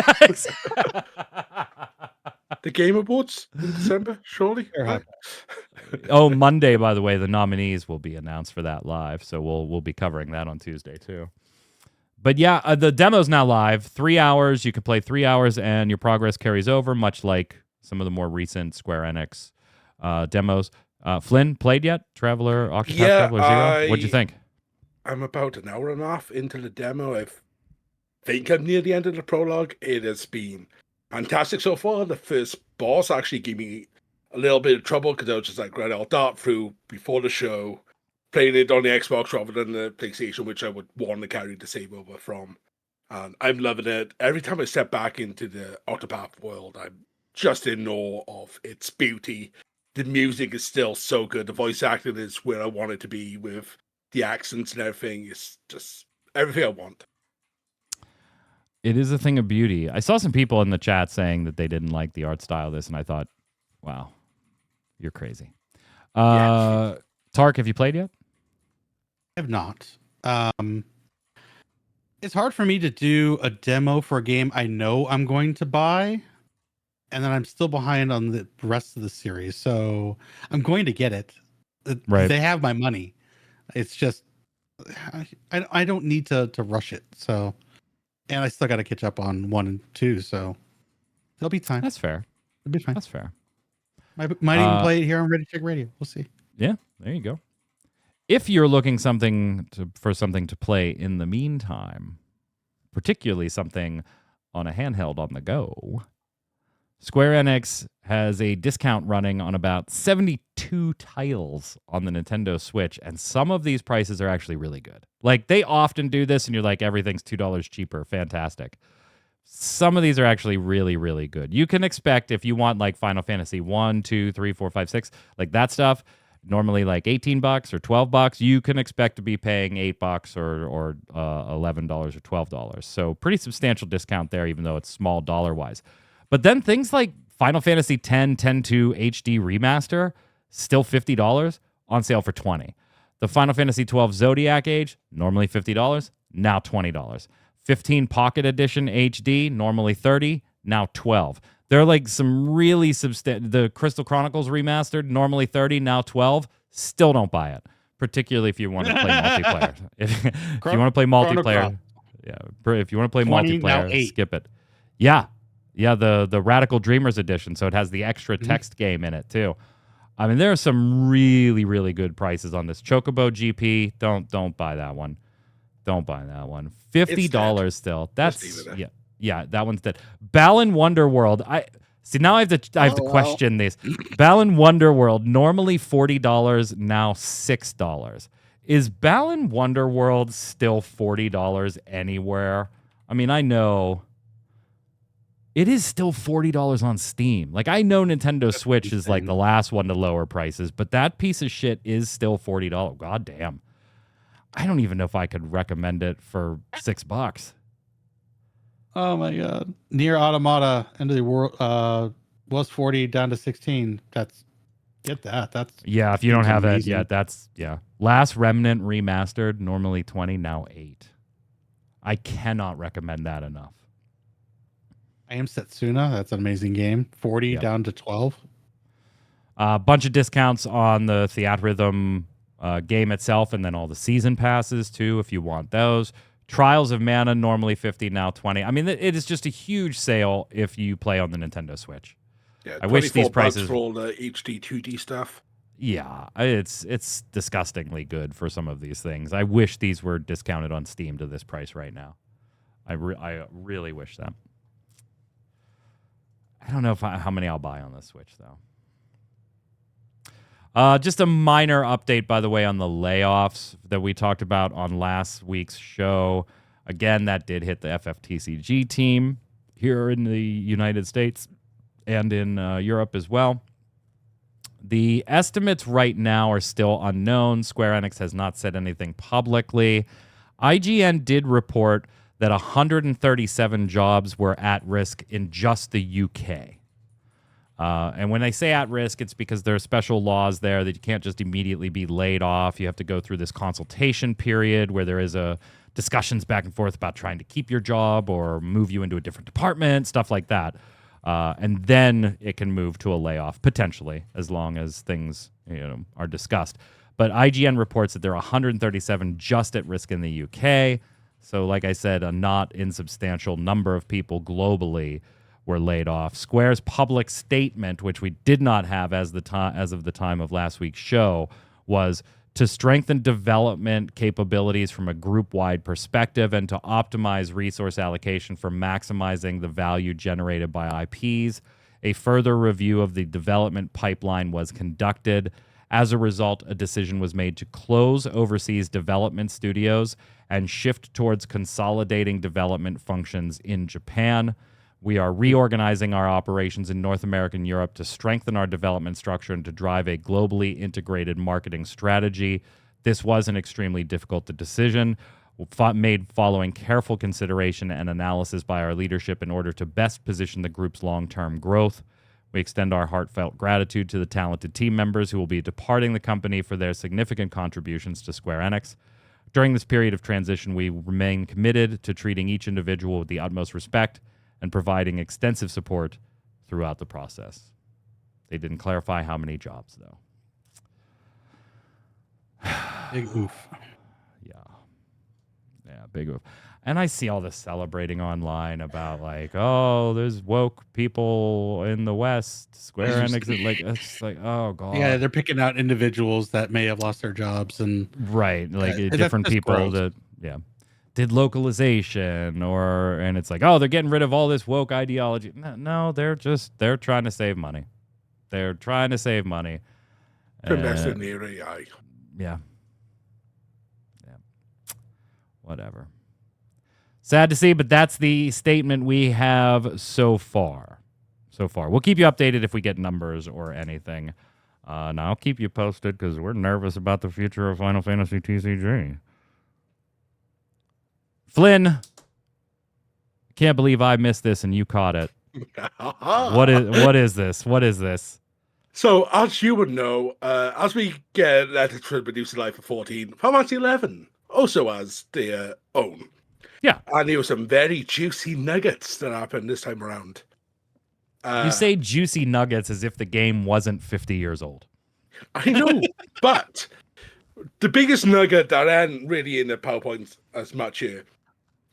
The Game Awards in December, surely? Oh, Monday, by the way, the nominees will be announced for that live. So we'll be covering that on Tuesday, too. But yeah, the demo's now live. 3 hours. You can play 3 hours and your progress carries over, much like some of the more recent Square Enix demos. Flynn, played yet? Octopath Traveler Zero? What'd you think? I'm about an hour and a half into the demo. I think I'm near the end of the prologue. It has been fantastic so far. The first boss actually gave me a little bit of trouble because I was just like, right, I'll dart through before the show, playing it on the Xbox rather than the PlayStation, which I would want to carry the save over from. And I'm loving it. Every time I step back into the Octopath world, I'm just in awe of its beauty. The music is still so good. The voice acting is where I want it to be with the accents and everything. Is just everything I want. It is a thing of beauty. I saw some people in the chat saying that they didn't like the art style of this, and I thought, wow, you're crazy. Tark, have you played yet? I have not. It's hard for me to do a demo for a game I know I'm going to buy, and then I'm still behind on the rest of the series. So I'm going to get it. Right. They have my money. It's just I don't need to rush it. So, and I still got to catch up on 1 and 2. So there'll be time. That's fair. It'll be fine. That's fair. Might even play it here on Ready Check Radio. We'll see. Yeah, there you go. If you're looking for something to play in the meantime, particularly something on a handheld on the go, Square Enix has a discount running on about 72 titles on the Nintendo Switch, and some of these prices are actually really good. Like, they often do this, and you're like, everything's $2 cheaper. Fantastic. Some of these are actually really, really good. You can expect, if you want like Final Fantasy 1, 2, 3, 4, 5, 6, like that stuff, normally like $18 or $12, you can expect to be paying $8 or $11 or $12. So pretty substantial discount there, even though it's small dollar-wise. But then things like Final Fantasy X, 10-2 HD Remaster, still $50, on sale for $20. The Final Fantasy XII Zodiac Age, normally $50, now $20. 15 Pocket Edition HD, normally $30, now $12. They're like some really substantial. The Crystal Chronicles Remastered, normally $30, now $12. Still don't buy it, particularly if you want to play multiplayer. If you want to play multiplayer, if you want to play multiplayer, skip it. Yeah, the Radical Dreamers Edition, so it has the extra text game in it too. I mean, there are some really, really good prices on this. Chocobo GP, don't buy that one. Don't buy that one. $50 still. That's that one's dead. Balan Wonderworld. I have to question this. Balan Wonderworld, normally $40, now $6. Is Balan Wonderworld still $40 anywhere? I mean, I know it is still $40 on Steam. Like, I know Nintendo Switch is like the last one to lower prices, but that piece of shit is still $40. God damn. I don't even know if I could recommend it for $6. Oh my god! Nier Automata End of the World was 40 down to 16. That's if you don't have it, Last Remnant Remastered, normally 20, now 8. I cannot recommend that enough. I Am Setsuna, that's an amazing game. 40 down to 12. A bunch of discounts on the Theatrhythm game itself, and then all the season passes too, if you want those. Trials of Mana, normally 50, now 20. I mean, it is just a huge sale if you play on the Nintendo Switch. Yeah, I wish these prices for all the HD 2D stuff. Yeah, it's disgustingly good for some of these things. I wish these were discounted on Steam to this price right now. I really wish that. I don't know how many I'll buy on the Switch, though. Just a minor update, by the way, on the layoffs that we talked about on last week's show. Again, that did hit the FFTCG team here in the United States and in Europe as well. The estimates right now are still unknown. Square Enix has not said anything publicly. IGN did report that 137 jobs were at risk in just the UK. And when they say at risk, it's because there are special laws there that you can't just immediately be laid off. You have to go through this consultation period where there is discussions back and forth about trying to keep your job or move you into a different department, stuff like that. And then it can move to a layoff, potentially, as long as things are discussed. But IGN reports that there are 137 just at risk in the UK. So, like I said, a not insubstantial number of people globally were laid off. Square's public statement, which we did not have as of the time of last week's show, was to strengthen development capabilities from a group-wide perspective and to optimize resource allocation for maximizing the value generated by IPs. A further review of the development pipeline was conducted. As a result, a decision was made to close overseas development studios and shift towards consolidating development functions in Japan. We are reorganizing our operations in North America and Europe to strengthen our development structure and to drive a globally integrated marketing strategy. This was an extremely difficult decision made following careful consideration and analysis by our leadership in order to best position the group's long-term growth. We extend our heartfelt gratitude to the talented team members who will be departing the company for their significant contributions to Square Enix. During this period of transition, we remain committed to treating each individual with the utmost respect and providing extensive support throughout the process. They didn't clarify how many jobs, though. Big oof. Yeah, big oof. And I see all this celebrating online about there's woke people in the West. Square Enix, it's like, oh god. Yeah, they're picking out individuals that may have lost their jobs and different people gross. that did localization and it's like, oh, they're getting rid of all this woke ideology. No, they're trying to save money. They're trying to save money. Invest in their AI. Yeah. Whatever. Sad to see, but that's the statement we have so far. We'll keep you updated if we get numbers or anything. And I'll keep you posted because we're nervous about the future of Final Fantasy TCG. Flynn, can't believe I missed this and you caught it. What is this? So, as you would know, as we get letters from Producer Life for 14, Final Fantasy XI also has their own. Yeah. And there were some very juicy nuggets that happened this time around. You say juicy nuggets as if the game wasn't 50 years old. I know, but the biggest nugget that ain't really in the PowerPoint as much here,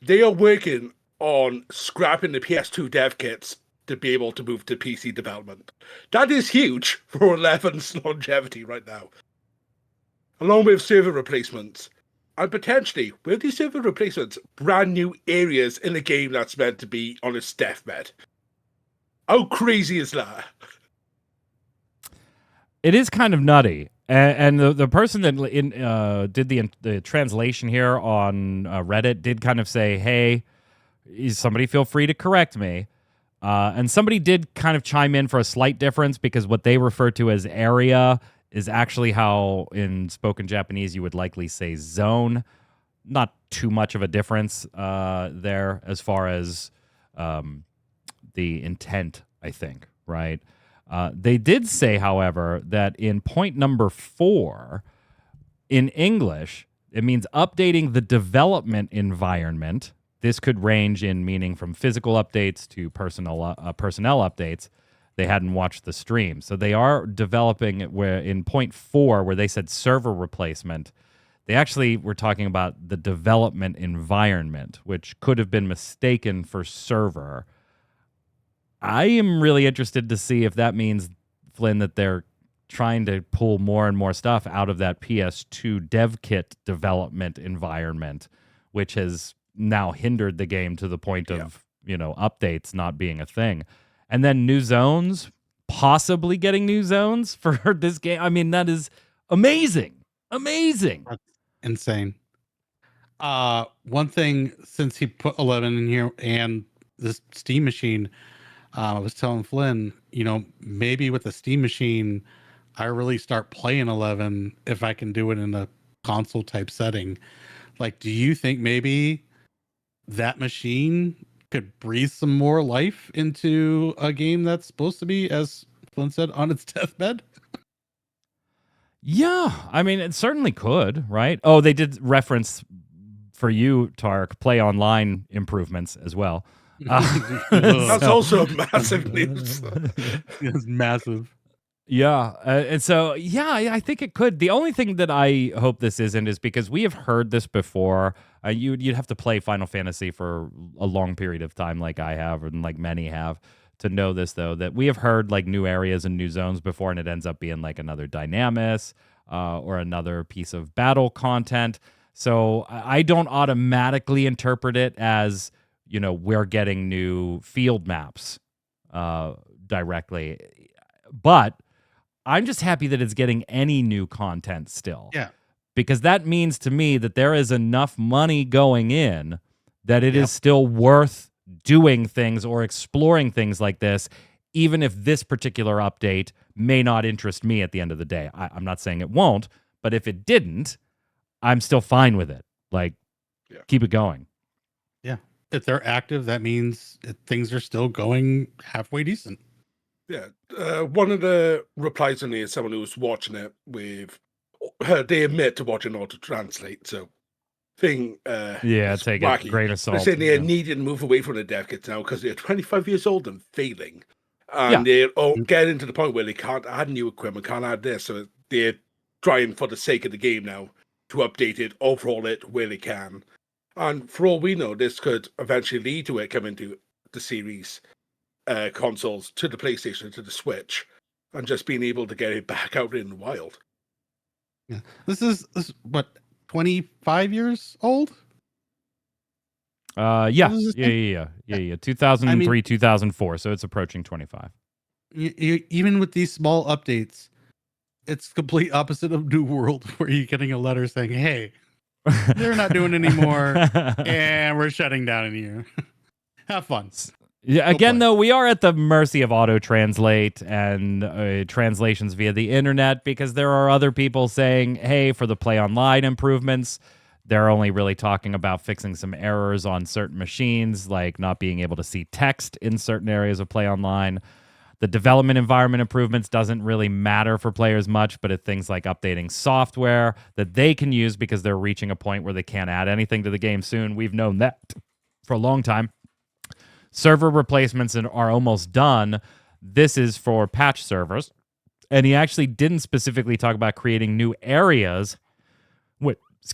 they are working on scrapping the PS2 dev kits to be able to move to PC development. That is huge for 11's longevity right now. Along with server replacements. And potentially, with these server replacements, brand new areas in the game that's meant to be on its deathbed. How crazy is that? It is kind of nutty. And the person that did the translation here on Reddit did kind of say, hey, somebody feel free to correct me. And somebody did kind of chime in for a slight difference because what they refer to as area is actually how in spoken Japanese you would likely say zone. Not too much of a difference there as far as the intent, I think, right? They did say, however, that in point number 4, in English, it means updating the development environment. This could range in meaning from physical updates to personnel updates. They hadn't watched the stream. So they are developing it where in point 4, where they said server replacement, They actually were talking about the development environment, which could have been mistaken for server. I am really interested to see if that means, Flynn, that they're trying to pull more and more stuff out of that PS2 dev kit development environment, which has now hindered the game to the point of, updates not being a thing. And then new zones, possibly getting new zones for this game. I mean, that is amazing. Amazing. That's insane. One thing, since he put 11 in here and this Steam machine, I was telling Flynn, maybe with the Steam machine, I really start playing 11 if I can do it in a console type setting. Like, do you think maybe that machine could breathe some more life into a game that's supposed to be, as Flynn said, on its deathbed? Yeah, I mean, it certainly could, right? Oh, they did reference for you, Tark, play online improvements as well. That's also massive news. It's massive. Yeah, and so I think it could. The only thing that I hope this isn't is because we have heard this before. You'd have to play Final Fantasy for a long period of time, like I have, and like many have, to know this, though, that we have heard like new areas and new zones before, and it ends up being like another Dynamis or another piece of battle content. So I don't automatically interpret it as, we're getting new field maps directly. But I'm just happy that it's getting any new content still. Yeah. Because that means to me that there is enough money going in that it is still worth doing things or exploring things like this, even if this particular update may not interest me at the end of the day. I'm not saying it won't, but if it didn't, I'm still fine with it. Like, keep it going. Yeah. If they're active, that means things are still going halfway decent. Yeah. One of the replies on here is someone who was watching it with, they admit to watching auto translate. So, take a grain of salt. They're saying they needed to move away from the dev kits now because they're 25 years old and failing. And they're getting to the point where they can't add new equipment, can't add this. So they're trying, for the sake of the game now, to update it, overhaul it where they can. And for all we know, this could eventually lead to it coming to the series consoles, to the PlayStation, to the Switch, and just being able to get it back out in the wild. Yeah. This is what, 25 years old? 2003, 2004. So it's approaching 25. Even with these small updates, it's complete opposite of New World, where you're getting a letter saying, "Hey, they're not doing anymore, and we're shutting down in here. Have fun." Yeah. Again, though, we are at the mercy of auto translate and translations via the internet, because there are other people saying, "Hey, for the play online improvements, they're only really talking about fixing some errors on certain machines, like not being able to see text in certain areas of play online. The development environment improvements doesn't really matter for players much, but it's things like updating software that they can use because they're reaching a point where they can't add anything to the game soon. We've known that for a long time. Server replacements are almost done. This is for patch servers." And he actually didn't specifically talk about creating new areas.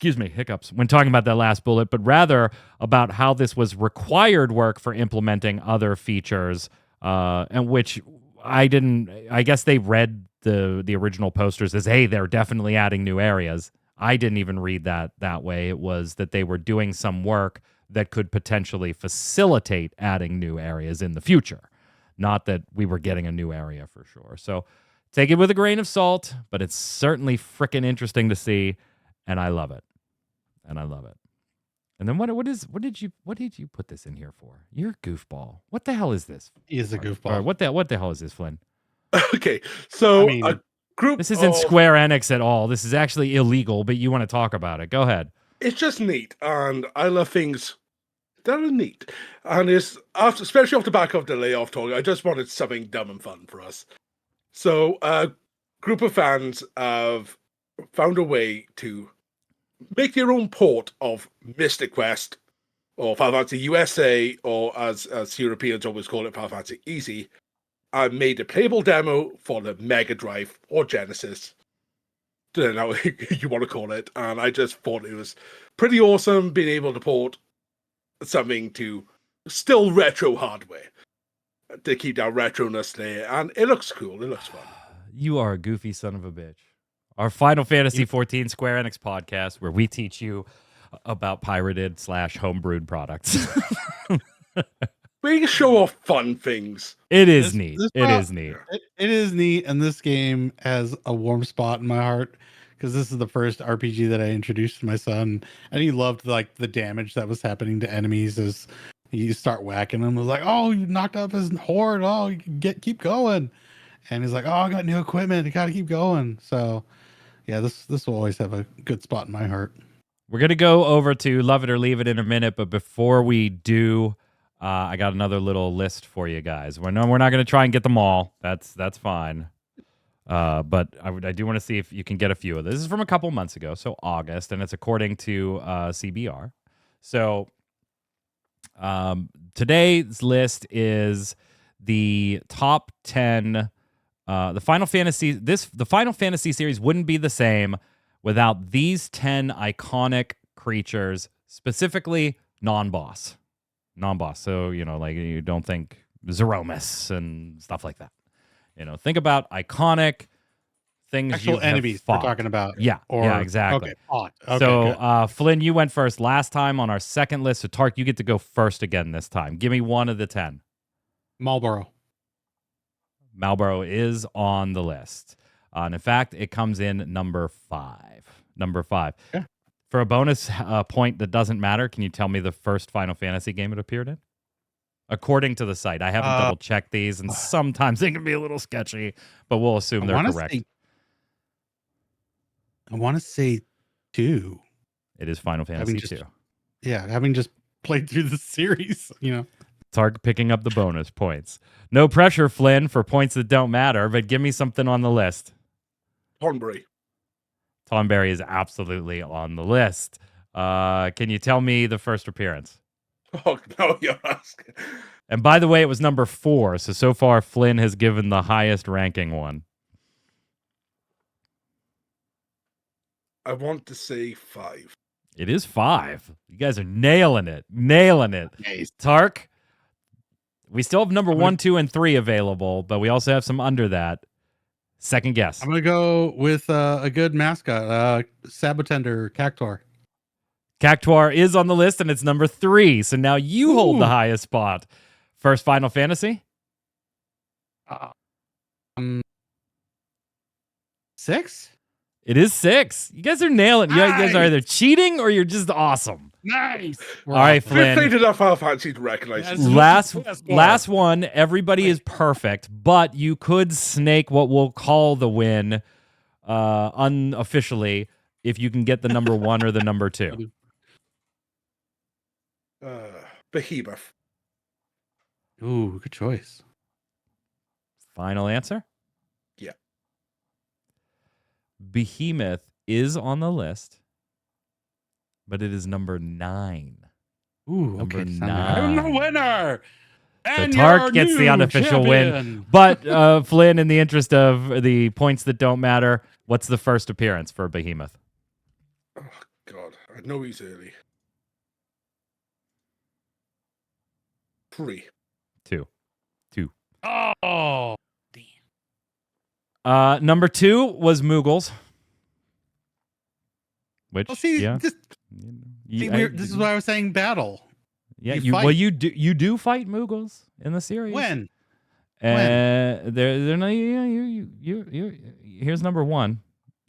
Hiccups, when talking about that last bullet, but rather about how this was required work for implementing other features, and which I guess they read the original posters as, hey, they're definitely adding new areas. I didn't even read that way. It was that they were doing some work that could potentially facilitate adding new areas in the future. Not that we were getting a new area for sure. So take it with a grain of salt, but it's certainly freaking interesting to see. And I love it. And then what did you put this in here for? You're a goofball. What the hell is this? He is a goofball. Or what the hell is this, Flynn? Okay, so a group. This isn't Square Enix at all. This is actually illegal, but you want to talk about it. Go ahead. It's just neat, and I love things that are neat. And it's especially off the back of the layoff talk, I just wanted something dumb and fun for us. So a group of fans have found a way to make their own port of Mystic Quest, or Final Fantasy USA, or as Europeans always call it, Final Fantasy Easy, and made a playable demo for the Mega Drive or Genesis. don't know how you want to call it. And I just thought it was pretty awesome being able to port something to still retro hardware to keep that retroness there. And it looks cool. It looks fun. You are a goofy son of a bitch. Our Final Fantasy XIV Square Enix podcast, where we teach you about pirated / homebrewed products. We show off fun things. It is neat. It is neat. It is neat, and this game has a warm spot in my heart because this is the first RPG that I introduced to my son, and he loved like the damage that was happening to enemies as you start whacking them. It was like, oh, you knocked up his horde. Oh, you can keep going. And he's like, oh, I got new equipment. I got to keep going. So, yeah, this will always have a good spot in my heart. We're going to go over to Love It or Leave It in a minute, but before we do, I got another little list for you guys. We're not going to try and get them all. That's fine. But I do want to see if you can get a few of this. This is from a couple months ago, so August, and it's according to CBR. So today's list is the top 10. The Final Fantasy series wouldn't be the same without these 10 iconic creatures, specifically non-boss. So, like you don't think Zeromus and stuff like that. Think about iconic things. Actual you enemies we're talking about. Yeah, exactly. Okay, so, good. Flynn, you went first last time on our second list. So, Tark, you get to go first again this time. Give me one of the 10. Marlboro is on the list. And in fact, it comes in number 5. Yeah. For a bonus point that doesn't matter, can you tell me the first Final Fantasy game it appeared in? According to the site. I haven't double-checked these, and sometimes they can be a little sketchy, but we'll assume they're correct. I want to say 2. It is Final Fantasy 2. Yeah, having just played through the series, Tark picking up the bonus points. No pressure, Flynn, for points that don't matter, but give me something on the list. Tonberry is absolutely on the list. Can you tell me the first appearance? Oh, no, you're asking. And by the way, it was number 4, so far Flynn has given the highest ranking one. I want to say 5. It is 5. You guys are nailing it. Nice. Tark, we still have number 1, 2, and 3 available, but we also have some under that. Second guess. I'm going to go with a good mascot, Sabotender Cactuar. Cactuar is on the list, and it's number 3. So now you hold the highest spot. First Final Fantasy? 6? It is 6. You guys are nailing. Nice. You guys are either cheating or you're just awesome. Nice. All right, Flynn. We've played enough Final Fantasy to recognize it. Last one. Everybody is perfect, but you could snake what we'll call the win unofficially if you can get the number 1 or the number 2. Behemoth. Ooh, good choice. Final answer? Yeah. Behemoth is on the list, but it is number 9. Ooh, number 9. I'm the winner. So Tark gets the unofficial win. But Flynn, in the interest of the points that don't matter, what's the first appearance for Behemoth? Oh, God. I know he's early. 3. 2. Oh, damn. Number 2 was Moogles. Which, this is why I was saying battle. Yeah, you do fight Moogles in the series. When? They're not. Here's number 1.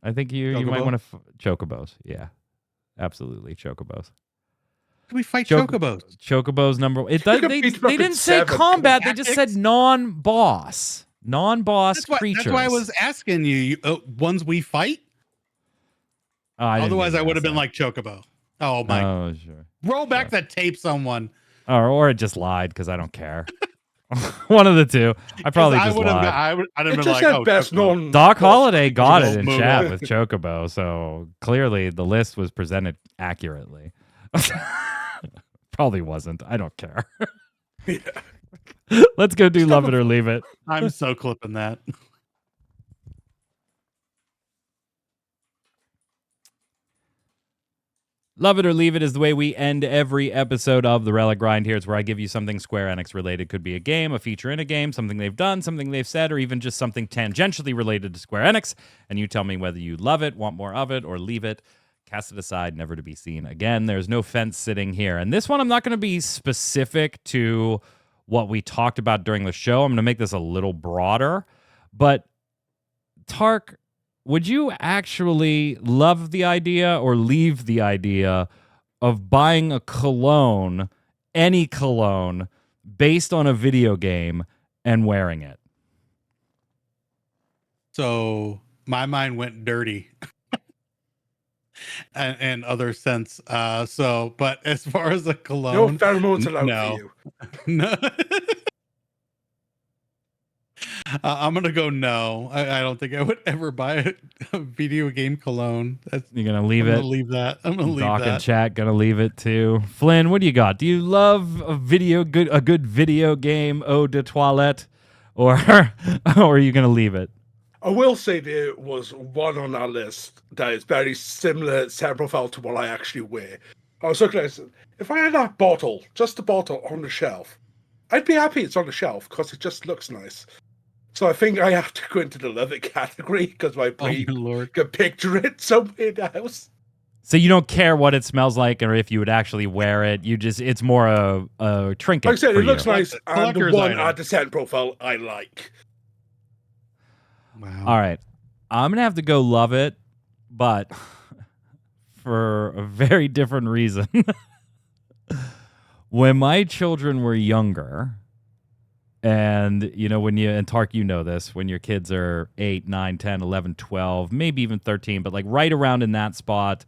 I think you might want to Chocobos. Yeah, absolutely Chocobos. We fight Chocobos. Chocobos number 1. They didn't say combat. They just said non-boss creatures. That's why I was asking you. Ones we fight. Otherwise, I would have been like Chocobo. Oh my! Oh sure. Roll back the tape, someone. Or it just lied because I don't care. One of the two. I probably just lied. I'd have been like, best known. Doc Holliday got it in chat with Chocobo, so clearly the list was presented accurately. Probably wasn't. I don't care. Yeah. Let's go do Love It or Leave It. I'm so clipping that. Love it or leave it is the way we end every episode of the Relic Grind. Here it's where I give you something Square Enix related. Could be a game, a feature in a game, something they've done, something they've said, or even just something tangentially related to Square Enix. And you tell me whether you love it, want more of it, or leave it. Cast it aside, never to be seen again. There's no fence sitting here. And this one, I'm not going to be specific to what we talked about during the show. I'm going to make this a little broader. But Tark, would you actually love the idea or leave the idea of buying a cologne, any cologne, based on a video game and wearing it? So my mind went dirty and other sense. But as far as a cologne, no pheromones allowed no. for you. No. I'm gonna go no. I don't think I would ever buy a video game cologne. You're gonna leave it. I'm gonna leave that. I'm gonna leave Doc that. and chat gonna leave it too. Flynn, what do you got? Do you love a good video game eau de toilette, or are you gonna leave it? I will say there was one on our list that is very similar set profile to what I actually wear. I was looking at it, if I had that bottle, just a bottle on the shelf, I'd be happy it's on the shelf because it just looks nice. So I think I have to go into the leather category because my brain can picture it somewhere in the house. So you don't care what it smells like or if you would actually wear it. It's more a trinket. Like I said, it looks you. nice. And the one at the scent profile I like. Wow. All right. I'm going to have to go love it, but for a very different reason. When my children were younger, and, and Tark, you know this, when your kids are 8, 9, 10, 11, 12, maybe even 13, but like right around in that spot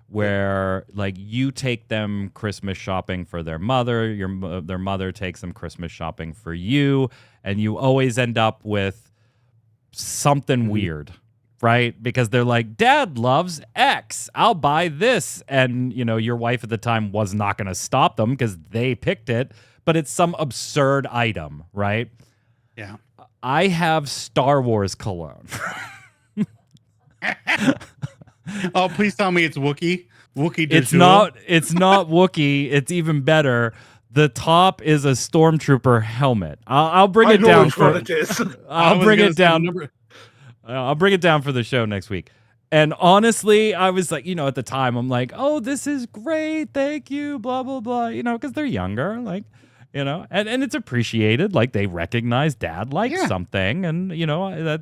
where like you take them Christmas shopping for their mother, their mother takes them Christmas shopping for you, and you always end up with something weird, right? Because they're like, Dad loves X, I'll buy this. And, your wife at the time was not going to stop them because they picked it. But it's some absurd item, right? Yeah. I have Star Wars cologne. Oh, please tell me it's Wookiee. Wookiee. It's not Wookiee. It's even better. The top is a stormtrooper helmet. I'll bring it down for it is. I'll bring it down. I'll bring it down for the show next week. And honestly, I was like, at the time, I'm like, oh, this is great. Thank you. Blah, blah, blah. Because they're younger. Like, and it's appreciated. Like they recognize Dad likes something. And,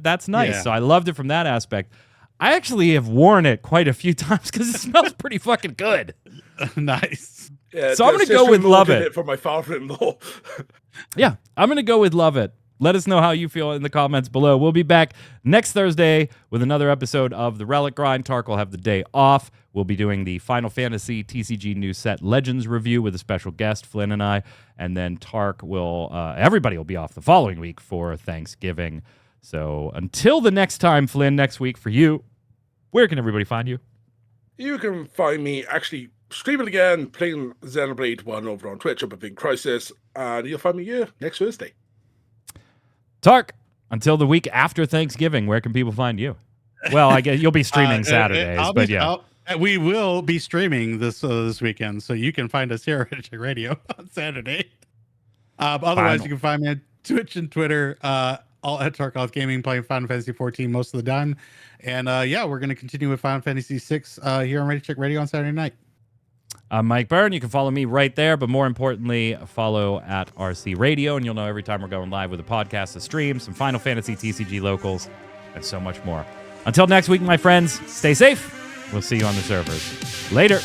that's nice. Yeah. So I loved it from that aspect. I actually have worn it quite a few times because it smells pretty fucking good. Nice. Yeah, so I'm going to go with love it. For my father-in-law. Yeah, I'm going to go with love it. Let us know how you feel in the comments below. We'll be back next Thursday with another episode of The Relic Grind. Tark will have the day off. We'll be doing the Final Fantasy TCG new set Legends review with a special guest, Flynn and I. And then Tark will, everybody will be off the following week for Thanksgiving. So until the next time, Flynn, next week for you, where can everybody find you? You can find me actually streaming again, playing Xenoblade 1 over on Twitch up at Big Crisis. And you'll find me here next Thursday. Tark, until the week after Thanksgiving, where can people find you? Well, I guess you'll be streaming Saturdays, we will be streaming this weekend, so you can find us here at Radio on Saturday. Otherwise, you can find me on Twitch and Twitter, all at Tarkov Gaming, playing Final Fantasy XIV most of the time. And we're going to continue with Final Fantasy VI here on Ready Check Radio on Saturday night. I'm Mike Byrne. You can follow me right there, but more importantly, follow at RC Radio, and you'll know every time we're going live with a podcast, a stream, some Final Fantasy TCG locals, and so much more. Until next week, my friends, stay safe. We'll see you on the servers. Later.